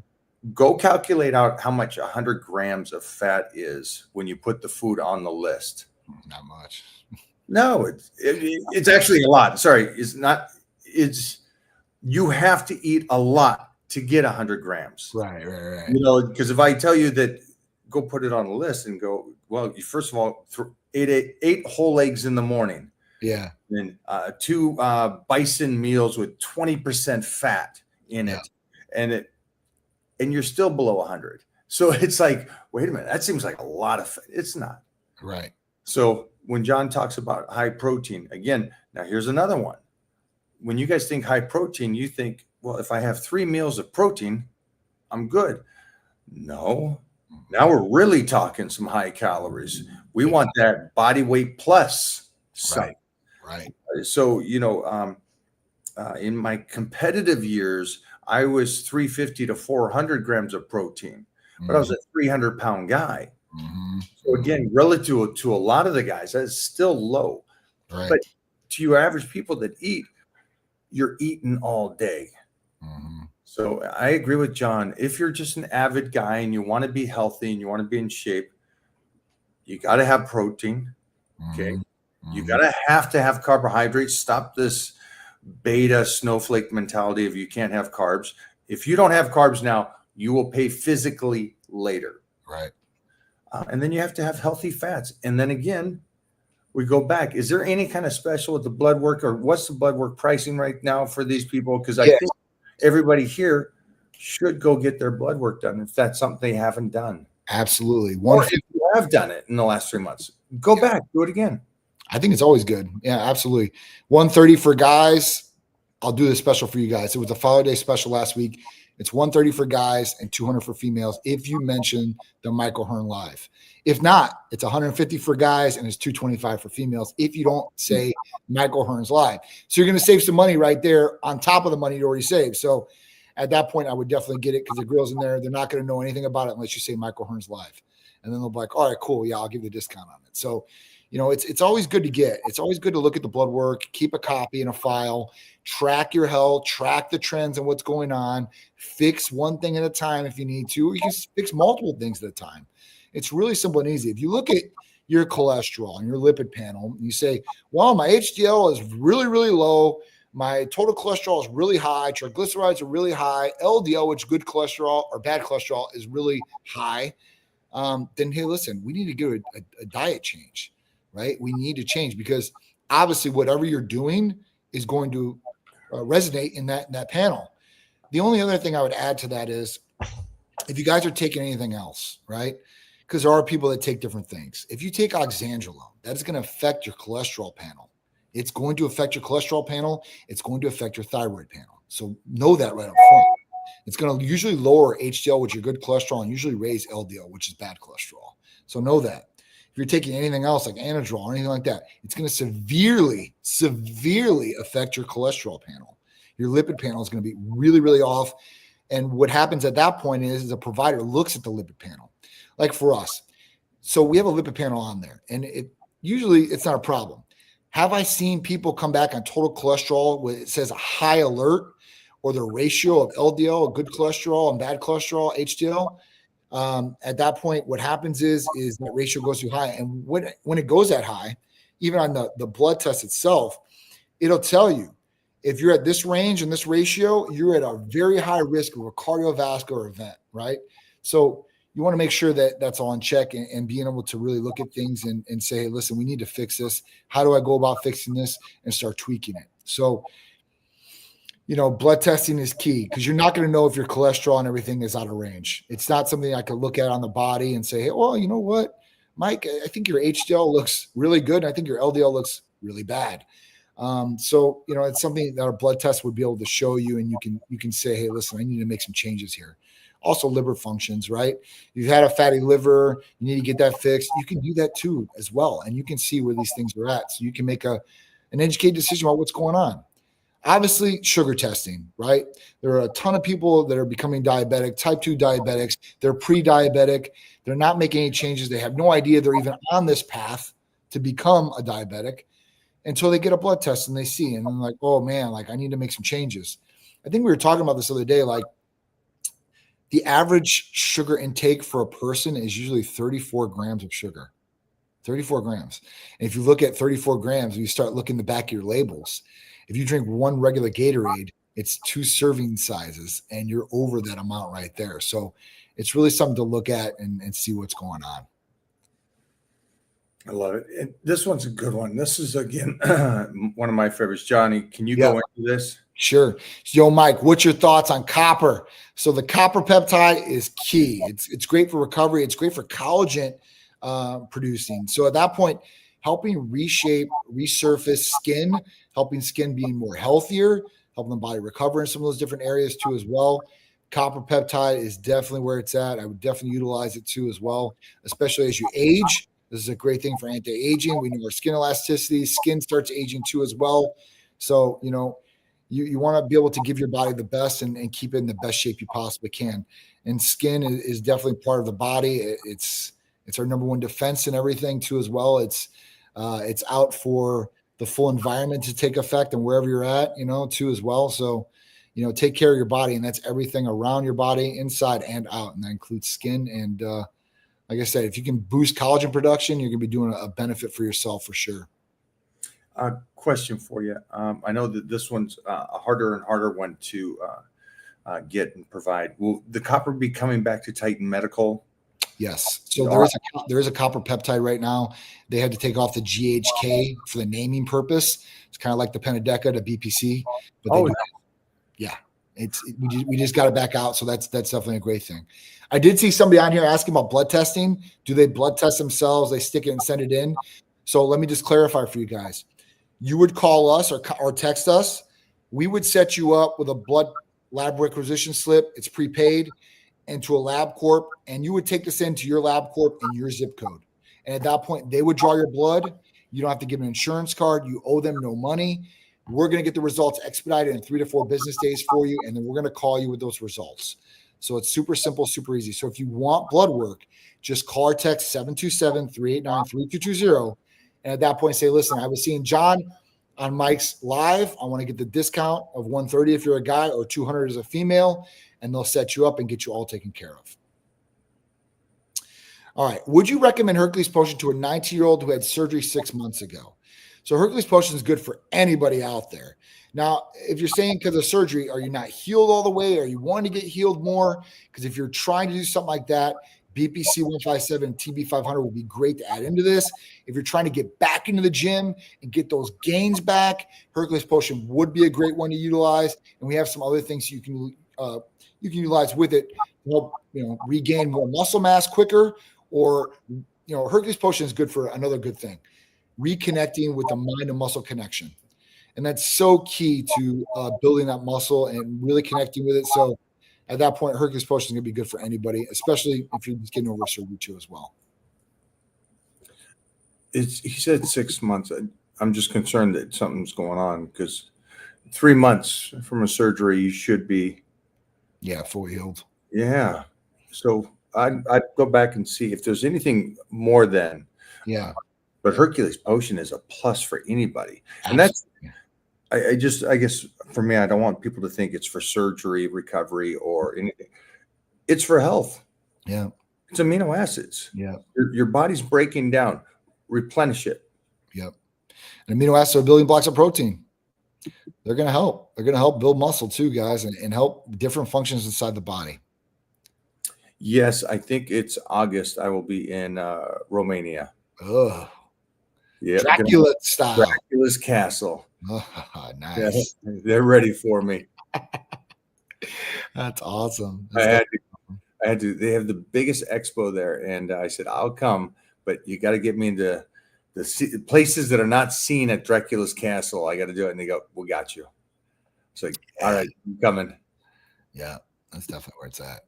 Speaker 2: Go calculate out how much 100 grams of fat is when you put the food on the list.
Speaker 5: Not much.
Speaker 2: No, it's actually a lot. Sorry, it's not. You have to eat a lot to get 100 grams.
Speaker 5: Right.
Speaker 2: Because if I tell you that, go put it on the list and go, well, you first of all, eight whole eggs in the morning.
Speaker 5: Yeah.
Speaker 2: And 2 bison meals with 20% fat in it. And you're still below 100. So it's like, wait a minute, that seems like a lot of fat. It's not.
Speaker 5: Right.
Speaker 2: So when John talks about high protein, again, now here's another one. When you guys think high protein, you think, well, if I have 3 meals of protein, I'm good. No. Now we're really talking some high calories. We want that body weight plus.
Speaker 5: Right.
Speaker 2: So, in my competitive years, I was 350 to 400 grams of protein, but I was a 300-pound guy.
Speaker 5: Mm-hmm.
Speaker 2: So again, relative to a lot of the guys, that's still low.
Speaker 5: Right.
Speaker 2: But to your average people that eat, you're eating all day.
Speaker 5: Mm-hmm.
Speaker 2: So I agree with John. If you're just an avid guy and you want to be healthy and you want to be in shape, You got to have protein. Okay.
Speaker 5: Mhm.
Speaker 2: You got to have carbohydrates. Stop this beta snowflake mentality of you can't have carbs. If you don't have carbs now, you will pay physically later.
Speaker 5: Right.
Speaker 2: And then you have to have healthy fats. And then again, we go back. Is there any kind of special with the blood work, or what's the blood work pricing right now for these people? Because I
Speaker 5: Yes.
Speaker 2: think everybody here should go get their blood work done if that's something they haven't done.
Speaker 5: Absolutely.
Speaker 2: Or if you have done it in the last 3 months, go back, do it again.
Speaker 5: I think it's always good. Yeah, absolutely. 130 for guys. I'll do the special for you guys. It was a Father's Day special last week. It's 130 for guys and 200 for females if you mention the Michael Hearn Live. If not, it's 150 for guys and it's 225 for females if you don't say Michael Hearn's Live. So you're going to save some money right there on top of the money you already saved. So at that point, I would definitely get it because the girls in there, they're not going to know anything about it unless you say Michael Hearn's Live. And then they'll be like, all right, cool. Yeah, I'll give you a discount on it. So, you know, it's always good to get. It's always good to look at the blood work, keep a copy in a file, track your health, track the trends and what's going on, fix one thing at a time if you need to, or you can fix multiple things at a time. It's really simple and easy. If you look at your cholesterol and your lipid panel, you say, well, my HDL is really, really low. My total cholesterol is really high. Triglycerides are really high. LDL, which good cholesterol or bad cholesterol, is really high. Then, hey, listen, we need to get a diet change, right? We need to change because obviously whatever you're doing is going to resonate in that panel. The only other thing I would add to that is if you guys are taking anything else, right? Because there are people that take different things. If you take oxandrolone, that is going to affect your cholesterol panel. It's going to affect your cholesterol panel. It's going to affect your thyroid panel. So know that right up front. It's going to usually lower HDL, which is good cholesterol, and usually raise LDL, which is bad cholesterol. So know that. If you're taking anything else like Anadrol or anything like that, it's going to severely affect your cholesterol panel. Your lipid panel is going to be really, really off. And what happens at that point is the provider looks at the lipid panel. Like for us. So we have a lipid panel on there, and usually it's not a problem. Have I seen people come back on total cholesterol where it says a high alert or the ratio of LDL, good cholesterol, and bad cholesterol, HDL? At that point, what happens is that ratio goes too high. And when it goes that high, even on the blood test itself, it'll tell you if you're at this range and this ratio, you're at a very high risk of a cardiovascular event, right? So you want to make sure that that's all in check and being able to really look at things and say, hey, listen, we need to fix this. How do I go about fixing this and start tweaking it? So, you know, blood testing is key because you're not going to know if your cholesterol and everything is out of range. It's not something I could look at on the body and say, hey, well, you know what, Mike, I think your HDL looks really good. And I think your LDL looks really bad. So, you know, it's something that a blood test would be able to show you, and you can say, hey, listen, I need to make some changes here. Also liver functions, right? You've had a fatty liver, you need to get that fixed. You can do that too as well. And you can see where these things are at. So you can make an educated decision about what's going on. Obviously, sugar testing, right? There are a ton of people that are becoming diabetic, type 2 diabetics. They're pre-diabetic. They're not making any changes. They have no idea they're even on this path to become a diabetic until they get a blood test and they see. And I'm like, oh man, like I need to make some changes. I think we were talking about this the other day, like the average sugar intake for a person is usually 34 grams of sugar, 34 grams. And if you look at 34 grams, you start looking the back of your labels. If you drink one regular Gatorade, it's 2 serving sizes and you're over that amount right there. So it's really something to look at and see what's going on.
Speaker 2: I love it. And this one's a good one. This is, again, one of my favorites. Johnny, can you go into this?
Speaker 5: Sure. Yo, Mike, what's your thoughts on copper? So the copper peptide is key. It's great for recovery. It's great for collagen producing. So at that point, helping reshape, resurface skin, helping skin being more healthier, helping the body recover in some of those different areas too as well. Copper peptide is definitely where it's at. I would definitely utilize it too as well, especially as you age. This is a great thing for anti-aging. We know our skin elasticity, skin starts aging too as well. So, you know, you want to be able to give your body the best and keep it in the best shape you possibly can. And skin is definitely part of the body. It's our number one defense and everything too as well. It's out for the full environment to take effect and wherever you're at, you know, too as well. So, you know, take care of your body, and that's everything around your body, inside and out. And that includes skin and like I said, if you can boost collagen production, you're going to be doing a benefit for yourself for sure.
Speaker 2: Question for you. I know that this one's a harder and harder one to get and provide. Will the copper be coming back to Titan Medical?
Speaker 5: Yes. So there is a copper peptide right now. They had to take off the GHK for the naming purpose. It's kind of like the Penadeca to BPC. But we just got it back out. So that's definitely a great thing. I did see somebody on here asking about blood testing. Do they blood test themselves? They stick it and send it in. So let me just clarify for you guys. You would call us or text us. We would set you up with a blood lab requisition slip. It's prepaid, into a LabCorp, and you would take this into your LabCorp and your zip code. And at that point, they would draw your blood. You don't have to give an insurance card. You owe them no money. We're going to get the results expedited in 3 to 4 business days for you, and then we're going to call you with those results. So it's super simple, super easy. So if you want blood work, just call or text 727-389-3220. And at that point, say, listen, I was seeing John on Mike's live. I want to get the discount of $130 if you're a guy or $200 as a female, and they'll set you up and get you all taken care of. All right. Would you recommend Hercules Potion to a 19-year-old who had surgery 6 months ago? So Hercules Potion is good for anybody out there. Now, if you're saying because of surgery, are you not healed all the way? Are you wanting to get healed more? Because if you're trying to do something like that, BPC 157, TB 500 would be great to add into this. If you're trying to get back into the gym and get those gains back, Hercules Potion would be a great one to utilize. And we have some other things you can utilize with it to help regain more muscle mass quicker. Or Hercules Potion is good for another good thing, reconnecting with the mind and muscle connection, and that's so key to building that muscle and really connecting with it. So at that point, Hercules Potion is going to be good for anybody, especially if you're just getting over surgery too as well.
Speaker 2: He said 6 months. I'm just concerned that something's going on because 3 months from a surgery, you should be.
Speaker 5: Yeah, fully healed.
Speaker 2: Yeah. So I'd go back and see if there's anything more than.
Speaker 5: Yeah.
Speaker 2: But Hercules Potion is a plus for anybody. And that's, I guess for me, I don't want people to think it's for surgery, recovery, or anything. It's for health.
Speaker 5: Yeah.
Speaker 2: It's amino acids.
Speaker 5: Yeah.
Speaker 2: Your body's breaking down. Replenish it.
Speaker 5: Yep. And amino acids are building blocks of protein. They're going to help. They're going to help build muscle too, guys, and help different functions inside the body.
Speaker 2: Yes, I think it's August. I will be in Romania.
Speaker 5: Oh,
Speaker 2: yeah,
Speaker 5: Dracula style.
Speaker 2: Dracula's castle.
Speaker 5: Oh, nice.
Speaker 2: Yeah, they're ready for me.
Speaker 5: That's awesome.
Speaker 2: I had to. They have the biggest expo there, and I said I'll come, but you got to get me into the places that are not seen at Dracula's castle. I got to do it, and they go, "We got you." It's like, all right, I'm coming.
Speaker 5: Yeah, that's definitely where it's at.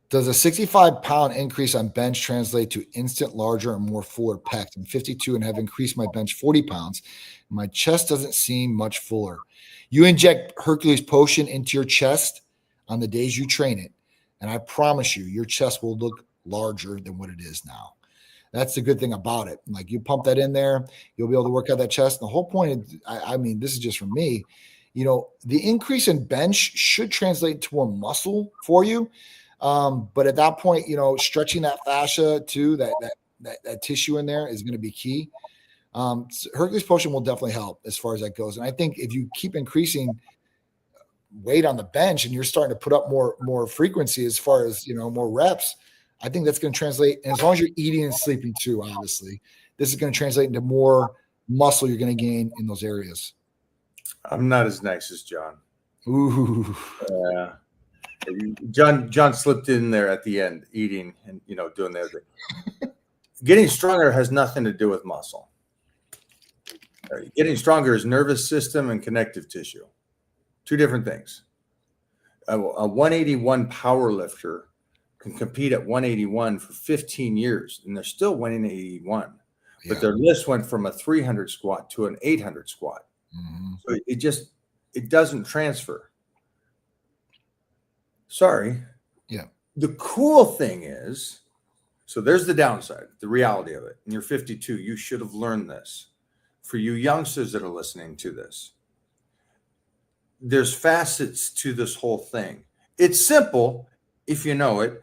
Speaker 5: Does a 65-pound increase on bench translate to instant larger and more fuller pecs? I'm 52 and have increased my bench 40 pounds. My chest doesn't seem much fuller. You inject Hercules Potion into your chest on the days you train it, and I promise you, your chest will look larger than what it is now. That's the good thing about it. Like you pump that in there, you'll be able to work out that chest. And the whole point, I mean, this is just from me, the increase in bench should translate to more muscle for you. But at that point, stretching that fascia too, that tissue in there is going to be key. Hercules Potion will definitely help as far as that goes. And I think if you keep increasing weight on the bench and you're starting to put up more frequency as far as, more reps, I think that's going to translate. And as long as you're eating and sleeping too, obviously, this is going to translate into more muscle you're going to gain in those areas.
Speaker 2: I'm not as nice as John.
Speaker 5: Ooh.
Speaker 2: Yeah. John slipped in there at the end, eating and doing that thing. Getting stronger has nothing to do with muscle. Getting stronger is nervous system and connective tissue. Two different things. A 181 power lifter can compete at 181 for 15 years, and they're still winning 81. Yeah. But their list went from a 300 squat to an 800 squat. Mm-hmm. So it doesn't transfer. Sorry.
Speaker 5: Yeah.
Speaker 2: The cool thing is, so there's the downside, the reality of it. And you're 52. You should have learned this. For you youngsters that are listening to this, there's facets to this whole thing. It's simple if you know it,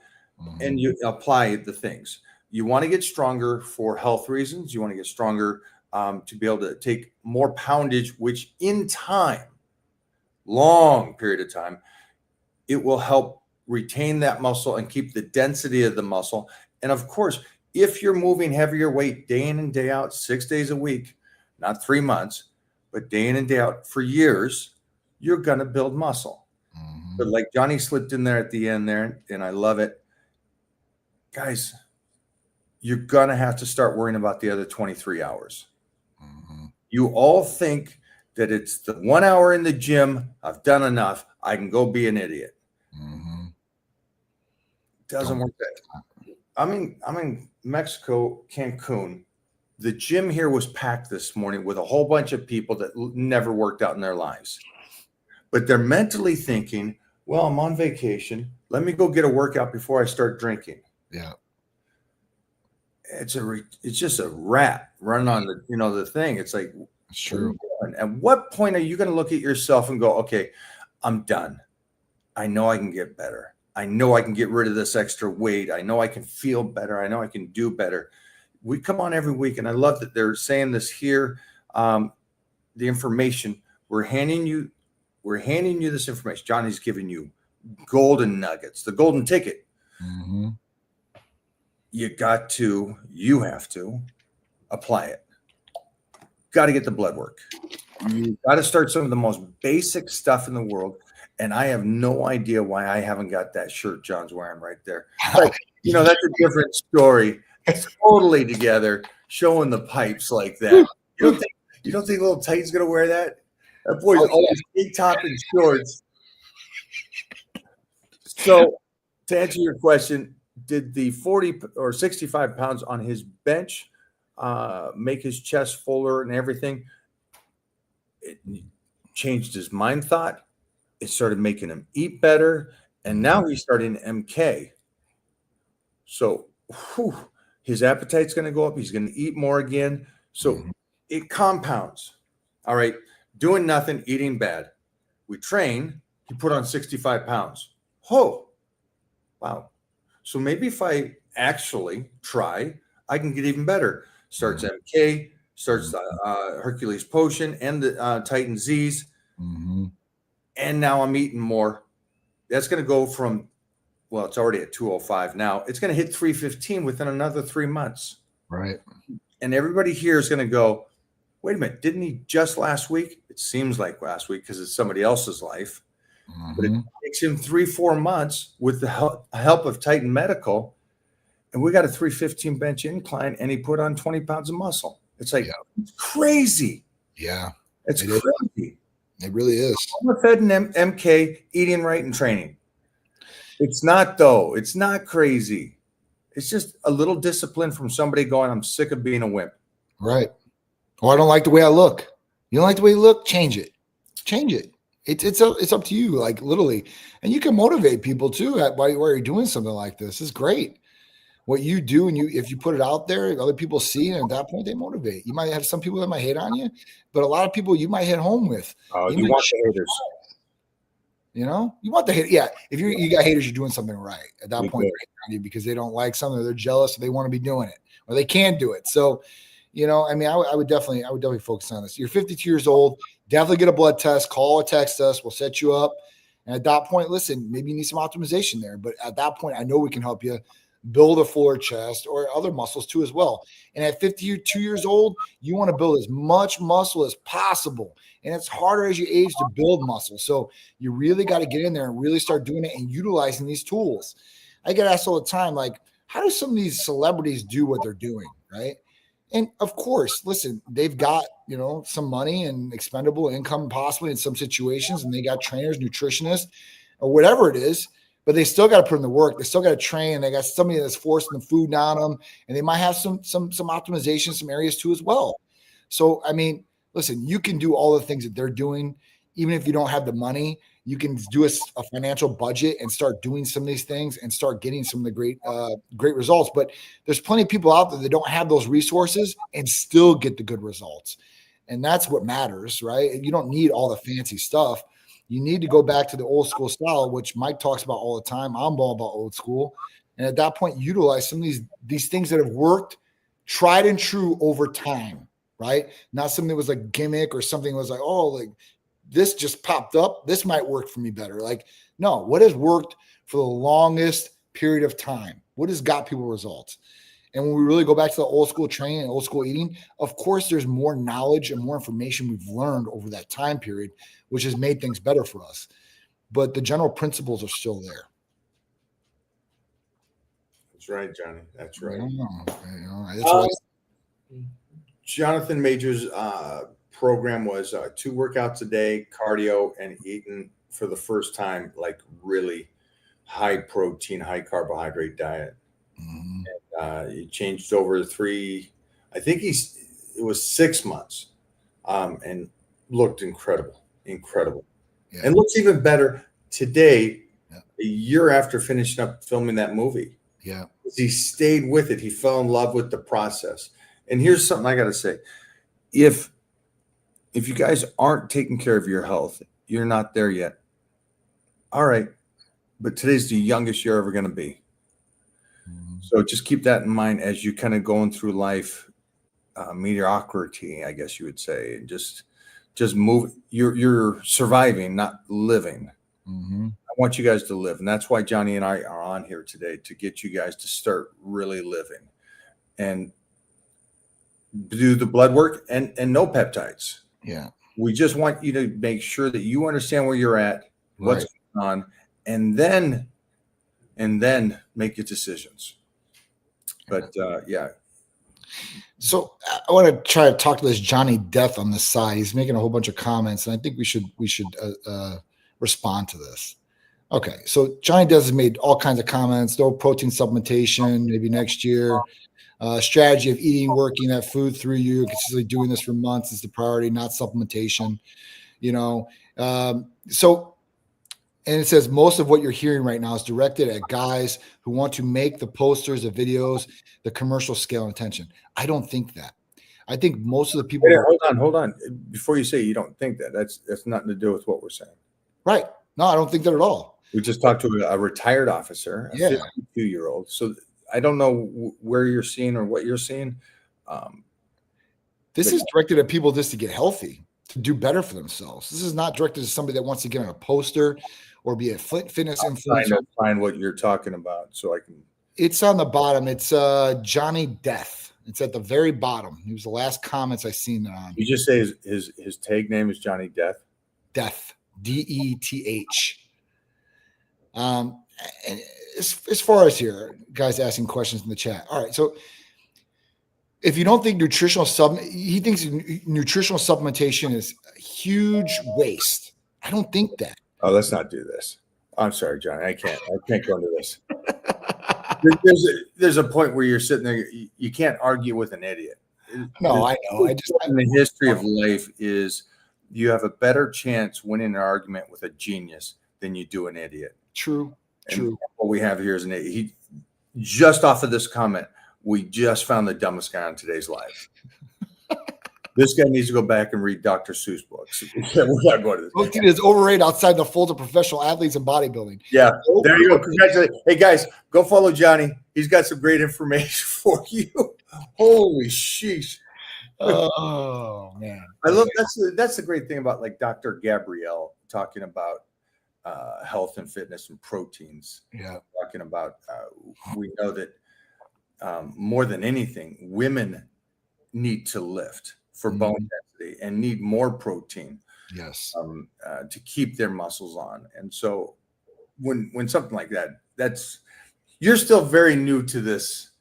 Speaker 2: and you apply the things. You want to get stronger for health reasons. You want to get stronger to be able to take more poundage, which in time, long period of time, it will help retain that muscle and keep the density of the muscle. And of course, if you're moving heavier weight day in and day out, 6 days a week, not 3 months, but day in and day out for years, you're going to build muscle. But like Johnny slipped in there at the end there, and I love it. Guys, you're going to have to start worrying about the other 23 hours. You all think that it's the 1 hour in the gym, I've done enough, I can go be an idiot. Doesn't work that. I'm in Mexico, Cancun. The gym here was packed this morning with a whole bunch of people that never worked out in their lives. But they're mentally thinking, well, I'm on vacation. Let me go get a workout before I start drinking.
Speaker 5: Yeah.
Speaker 2: It's just a rat running on the thing. It's like,
Speaker 5: It's true.
Speaker 2: at what point are you going to look at yourself and go, okay, I'm done. I know I can get better. I know I can get rid of this extra weight. I know I can feel better. I know I can do better. We come on every week, and I love that they're saying this here. The information we're handing you this information. Johnny's giving you golden nuggets, the golden ticket. You have to apply it. Got to get the blood work. You got to start some of the most basic stuff in the world. And I have no idea why I haven't got that shirt John's wearing right there. But, that's a different story. It's totally together, showing the pipes like that. You don't think little Titan's gonna wear that? That boy's always big top and shorts. So, to answer your question, did the 40 or 65 pounds on his bench make his chest fuller and everything? It changed his mind thought. It started making him eat better. And now he's starting MK. So his appetite's going to go up. He's going to eat more again. So it compounds. All right. Doing nothing, eating bad. We train. He put on 65 pounds. Oh, wow. So maybe if I actually try, I can get even better. Starts MK, starts Hercules Potion and the Titan Z's. And now I'm eating more. That's going to go from, well, it's already at 205 now. It's going to hit 315 within another 3 months.
Speaker 5: Right.
Speaker 2: And everybody here is going to go, wait a minute, didn't he just last week? It seems like last week because it's somebody else's life. But it takes him 3-4 months with the help of Titan Medical. And we got a 315 bench incline, and he put on 20 pounds of muscle. It's like, it's crazy.
Speaker 5: Yeah.
Speaker 2: It's crazy.
Speaker 5: It really is.
Speaker 2: I'm fed an MK, eating right and training. It's not, though. It's not crazy. It's just a little discipline from somebody going, I'm sick of being a wimp.
Speaker 5: Right. Or I don't like the way I look. You don't like the way you look? Change it. Change it. It's up to you, like literally. And you can motivate people too while you're doing something like this. It's great. What you do, and if you put it out there, other people see, and at that point they motivate. You might have some people that might hate on you, but a lot of people you might hit home with.
Speaker 2: You want the haters.
Speaker 5: You want the hate. Yeah, if you got haters, you're doing something right. At that point, they're hating on you because they don't like something, or they're jealous, or they want to be doing it, or they can do it. So, I would definitely focus on this. You're 52 years old. Definitely get a blood test. Call or text us. We'll set you up. And at that point, listen, maybe you need some optimization there. But at that point, I know we can help you build a fuller chest or other muscles too as well. And at 52 years old, you want to build as much muscle as possible. And it's harder as you age to build muscle. So you really got to get in there and really start doing it and utilizing these tools. I get asked all the time, like, how do some of these celebrities do what they're doing, right? And of course, listen, they've got, some money and expendable income possibly in some situations, and they got trainers, nutritionists, or whatever it is, but they still got to put in the work. They still got to train. They got somebody that's forcing the food down them, and they might have some optimization, some areas too as well. So, listen, you can do all the things that they're doing, even if you don't have the money. You can do a financial budget and start doing some of these things and start getting some of the great results. But there's plenty of people out there that don't have those resources and still get the good results. And that's what matters, right? You don't need all the fancy stuff. You need to go back to the old school style, which Mike talks about all the time. I'm all about old school. And at that point, utilize some of these things that have worked, tried and true over time, right? Not something that was like gimmick or something that was like, oh, like this just popped up. This might work for me better. Like, no, what has worked for the longest period of time? What has got people results? And when we really go back to the old school training and old school eating, of course, there's more knowledge and more information we've learned over that time period, which has made things better for us. But the general principles are still there.
Speaker 2: That's right, Johnny. That's right.
Speaker 5: That's what
Speaker 2: Jonathan Major's program was 2 workouts a day, cardio, and eating for the first time, like really high protein, high carbohydrate diet. He changed over 3, I think it was 6 months, and looked incredible.
Speaker 5: Yeah.
Speaker 2: And looks even better today, a year after finishing up filming that movie.
Speaker 5: Yeah.
Speaker 2: He stayed with it. He fell in love with the process. And here's something I got to say. If you guys aren't taking care of your health, you're not there yet. All right. But today's the youngest you're ever going to be. So just keep that in mind as you kind of going through life, mediocrity, I guess you would say. Just move. You're surviving, not living. I want you guys to live. And that's why Johnny and I are on here today, to get you guys to start really living and do the blood work and no peptides.
Speaker 5: Yeah.
Speaker 2: We just want you to make sure that you understand where you're at, what's going on, and then make your decisions. But yeah.
Speaker 5: So I want to try to talk to this Johnny Death on the side. He's making a whole bunch of comments, and I think we should respond to this. Okay, so Johnny Death has made all kinds of comments. No protein supplementation, maybe next year. Strategy of eating, working that food through you, consistently doing this for months is the priority, not supplementation. So, and it says most of what you're hearing right now is directed at guys who want to make the posters, the videos, the commercial scale and attention. I don't think that. I think most of the people.
Speaker 2: Hold on. Before you say you don't think that, that's nothing to do with what we're saying.
Speaker 5: Right. No, I don't think that at all.
Speaker 2: We just talked to a retired officer, a 52-year-old. So I don't know where you're seeing or what you're seeing.
Speaker 5: This is directed at people just to get healthy, to do better for themselves. This is not directed to somebody that wants to get on a poster or be a fitness influencer.
Speaker 2: Trying to find what you're talking about so I can.
Speaker 5: It's on the bottom. It's Johnny Death. It's at the very bottom. He was the last comments I seen on.
Speaker 2: You just say his tag name is Johnny Death?
Speaker 5: Death. DETH. And as far as here, guys asking questions in the chat. All right. So if you don't think he thinks nutritional supplementation is a huge waste. I don't think that.
Speaker 2: Oh, let's not do this. I'm sorry, Johnny. I can't go into this. There's a point where you're sitting there. You can't argue with an idiot.
Speaker 5: No, I know.
Speaker 2: In the history of life is you have a better chance winning an argument with a genius than you do an idiot.
Speaker 5: True.
Speaker 2: And what we have here is an idiot. He just off of this comment, we just found the dumbest guy on today's live. This guy needs to go back and read Dr. Seuss books. We're not going to this.
Speaker 5: Look at his overrated outside the fold of professional athletes and bodybuilding.
Speaker 2: Yeah, there you go. Congratulations. Hey, guys, go follow Johnny. He's got some great information for you. Holy sheesh.
Speaker 5: Oh, man.
Speaker 2: I love that's the great thing about like Dr. Gabrielle talking about health and fitness and proteins.
Speaker 5: Yeah.
Speaker 2: Talking about we know that more than anything, women need to lift for bone density and need more protein.
Speaker 5: Yes.
Speaker 2: To keep their muscles on. And so when something like that's you're still very new to this.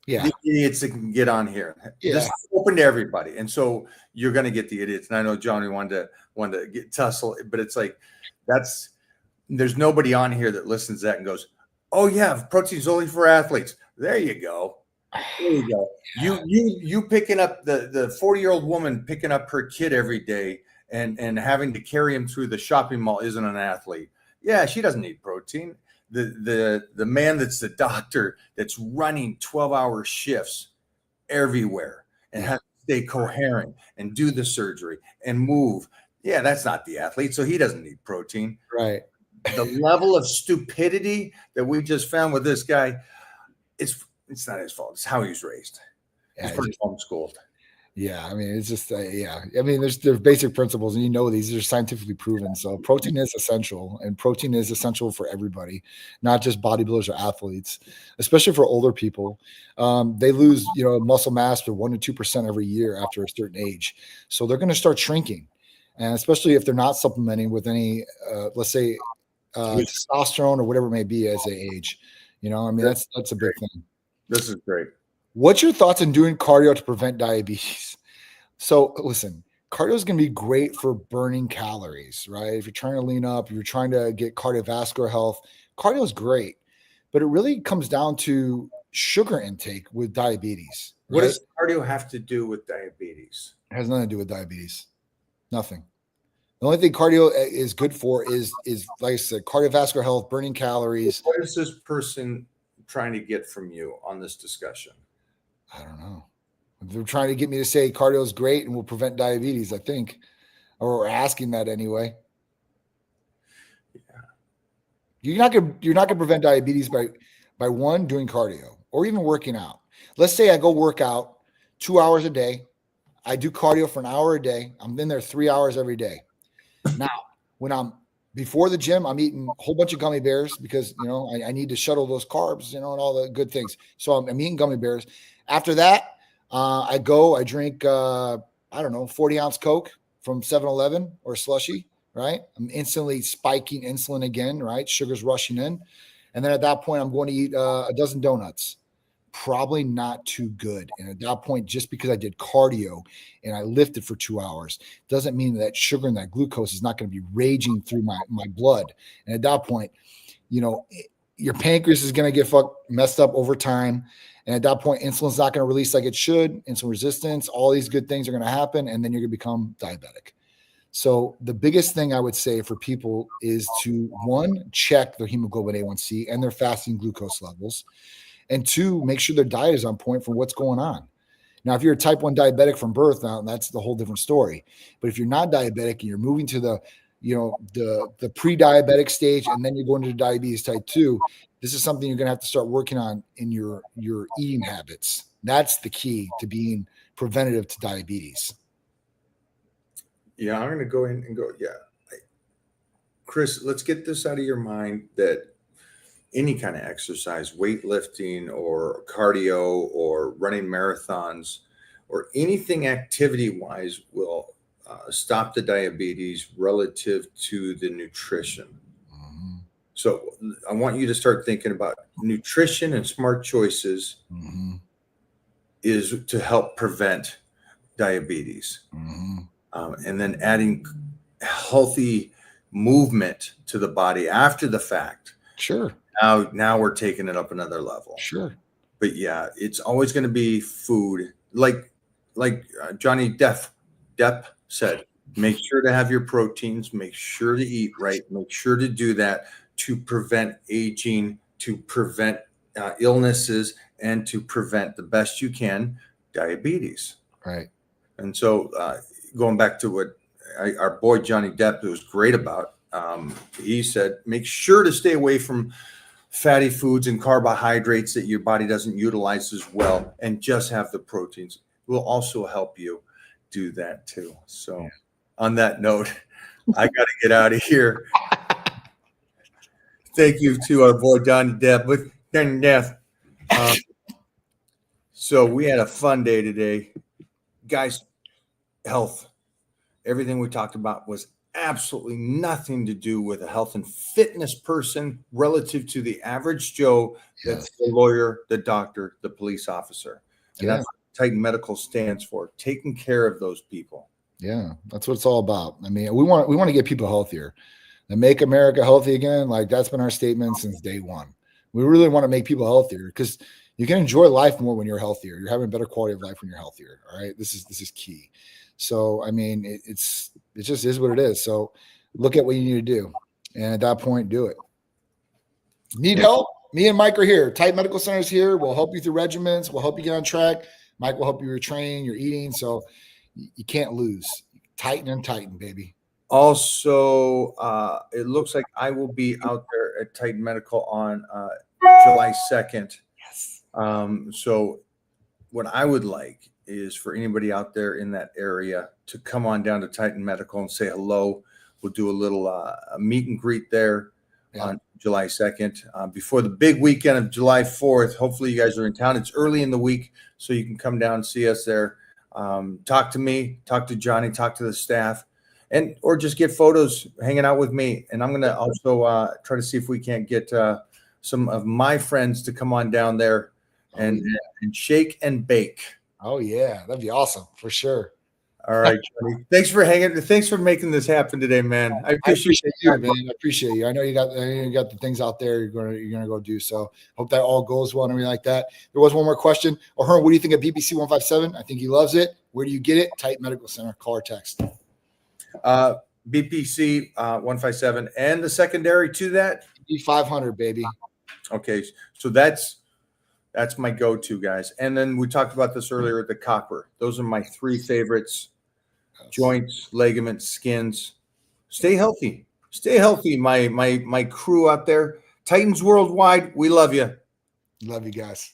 Speaker 5: Yeah.
Speaker 2: The idiots that can get on here.
Speaker 5: Yeah.
Speaker 2: This is open to everybody. And so you're going to get the idiots. And I know Johnny wanted to get tussle, but it's like, there's nobody on here that listens to that and goes, oh yeah, protein's only for athletes. There you go. There you go. Yeah. You picking up the 40-year-old woman picking up her kid every day and having to carry him through the shopping mall isn't an athlete. Yeah, she doesn't need protein. The man that's the doctor that's running 12-hour shifts everywhere and has to stay coherent and do the surgery and move. Yeah, that's not the athlete. So he doesn't need protein.
Speaker 5: Right.
Speaker 2: the level of stupidity that we just found with this guy, it's not his fault. It's how he was raised. He's
Speaker 5: Yeah,
Speaker 2: pretty homeschooled.
Speaker 5: yeah, I mean, it's just yeah. I mean, there's basic principles, and these are scientifically proven. So protein is essential, and protein is essential for everybody, not just bodybuilders or athletes, especially for older people. They lose muscle mass for 1 to 2% every year after a certain age, so they're going to start shrinking, and especially if they're not supplementing with any, let's say, testosterone or whatever it may be as they age. I mean, that's a big thing.
Speaker 2: This is great.
Speaker 5: What's your thoughts on doing cardio to prevent diabetes? So listen, cardio is going to be great for burning calories, right? If you're trying to lean up, if you're trying to get cardiovascular health, cardio is great, but it really comes down to sugar intake with diabetes.
Speaker 2: What
Speaker 5: right?
Speaker 2: does cardio have to do with diabetes?
Speaker 5: It has nothing to do with diabetes. Nothing. The only thing cardio is good for is like I said, cardiovascular health, burning calories.
Speaker 2: What is this person trying to get from you on this discussion?
Speaker 5: I don't know. They're trying to get me to say cardio is great and will prevent diabetes, I think, or we're asking that anyway. Yeah. You're not gonna prevent diabetes by one, doing cardio or even working out. Let's say I go work out 2 hours a day. I do cardio for an hour a day. I'm in there 3 hours every day. Now, when I'm before the gym, I'm eating a whole bunch of gummy bears because I need to shuttle those carbs, and all the good things. So I'm eating gummy bears. After that, I drink, 40-ounce Coke from 7-Eleven or slushy, right? I'm instantly spiking insulin again, right? Sugar's rushing in. And then at that point, I'm going to eat a dozen donuts. Probably not too good. And at that point, just because I did cardio and I lifted for 2 hours doesn't mean that sugar and that glucose is not going to be raging through my blood. And at that point, your pancreas is going to get messed up over time. And at that point, insulin's not going to release like it should. Insulin resistance, all these good things are going to happen. And then you're going to become diabetic. So the biggest thing I would say for people is to, one, check their hemoglobin A1C and their fasting glucose levels. And two, make sure their diet is on point for what's going on. Now, if you're a type 1 diabetic from birth, now that's the whole different story. But if you're not diabetic and you're moving to the pre-diabetic stage and then you're going to diabetes type 2, this is something you're going to have to start working on in your eating habits. That's the key to being preventative to diabetes.
Speaker 2: Yeah, I'm going to go in and go. Yeah. Chris, let's get this out of your mind that any kind of exercise, weightlifting or cardio or running marathons or anything activity-wise will stop the diabetes relative to the nutrition.
Speaker 5: Mm-hmm.
Speaker 2: So I want you to start thinking about nutrition and smart choices
Speaker 5: Mm-hmm.
Speaker 2: is to help prevent diabetes.
Speaker 5: Mm-hmm.
Speaker 2: And then adding healthy movement to the body after the fact.
Speaker 5: Sure.
Speaker 2: Now we're taking it up another level.
Speaker 5: Sure.
Speaker 2: But yeah, it's always going to be food. Like Johnny Depp said, make sure to have your proteins, make sure to eat right, make sure to do that to prevent aging, to prevent illnesses, and to prevent the best you can diabetes.
Speaker 5: Right.
Speaker 2: And so going back to what our boy Johnny Depp was great about, he said, make sure to stay away from fatty foods and carbohydrates that your body doesn't utilize as well, and just have the proteins. Will also help you do that too. So on that note, I got to get out of here. Thank you to our boy Johnny Depp with Death. So we had a fun day today, guys. Health, everything we talked about was absolutely nothing to do with a health and fitness person relative to the average Joe. That's the lawyer, the doctor, the police officer. And that's what Titan Medical stands for, taking care of those people.
Speaker 5: Yeah, that's what it's all about. I mean, we want to get people healthier and make America healthy again. Like that's been our statement since day one. We really want to make people healthier because you can enjoy life more when you're healthier. You're having a better quality of life when you're healthier. All right. This is key. So, I mean, it just is what it is. So look at what you need to do. And at that point, do it. Need help? Me and Mike are here. Titan Medical Center is here. We'll help you through regimens. We'll help you get on track. Mike will help you with your training, your eating. So you can't lose. Titan and Titan, baby.
Speaker 2: Also, it looks like I will be out there at Titan Medical on July 2nd.
Speaker 5: Yes.
Speaker 2: So what I would like is for anybody out there in that area to come on down to Titan Medical and say hello. We'll do a little a meet and greet there on July 2nd before the big weekend of July 4th. Hopefully you guys are in town. It's early in the week, so you can come down and see us there. Talk to me, talk to Johnny, talk to the staff, and or just get photos hanging out with me. And I'm going to also try to see if we can't get some of my friends to come on down there and shake and bake.
Speaker 5: Oh yeah, that'd be awesome for sure.
Speaker 2: All right, Johnny. Thanks for hanging. Thanks for making this happen today, man. I appreciate
Speaker 5: you, man. I appreciate you. I know you got the things out there you're gonna go do. So hope that all goes well and everything like that. There was one more question. Ahern, what do you think of BPC 157? I think he loves it. Where do you get it? Titan Medical Center. Call or text.
Speaker 2: BPC 157 and the secondary to that.
Speaker 5: B500, baby.
Speaker 2: Okay, so that's my go-to, guys. And then we talked about this earlier, the copper. Those are my three favorites. Joints, ligaments, skins. Stay healthy. Stay healthy, my crew out there. Titans Worldwide, we love you.
Speaker 5: Love you guys.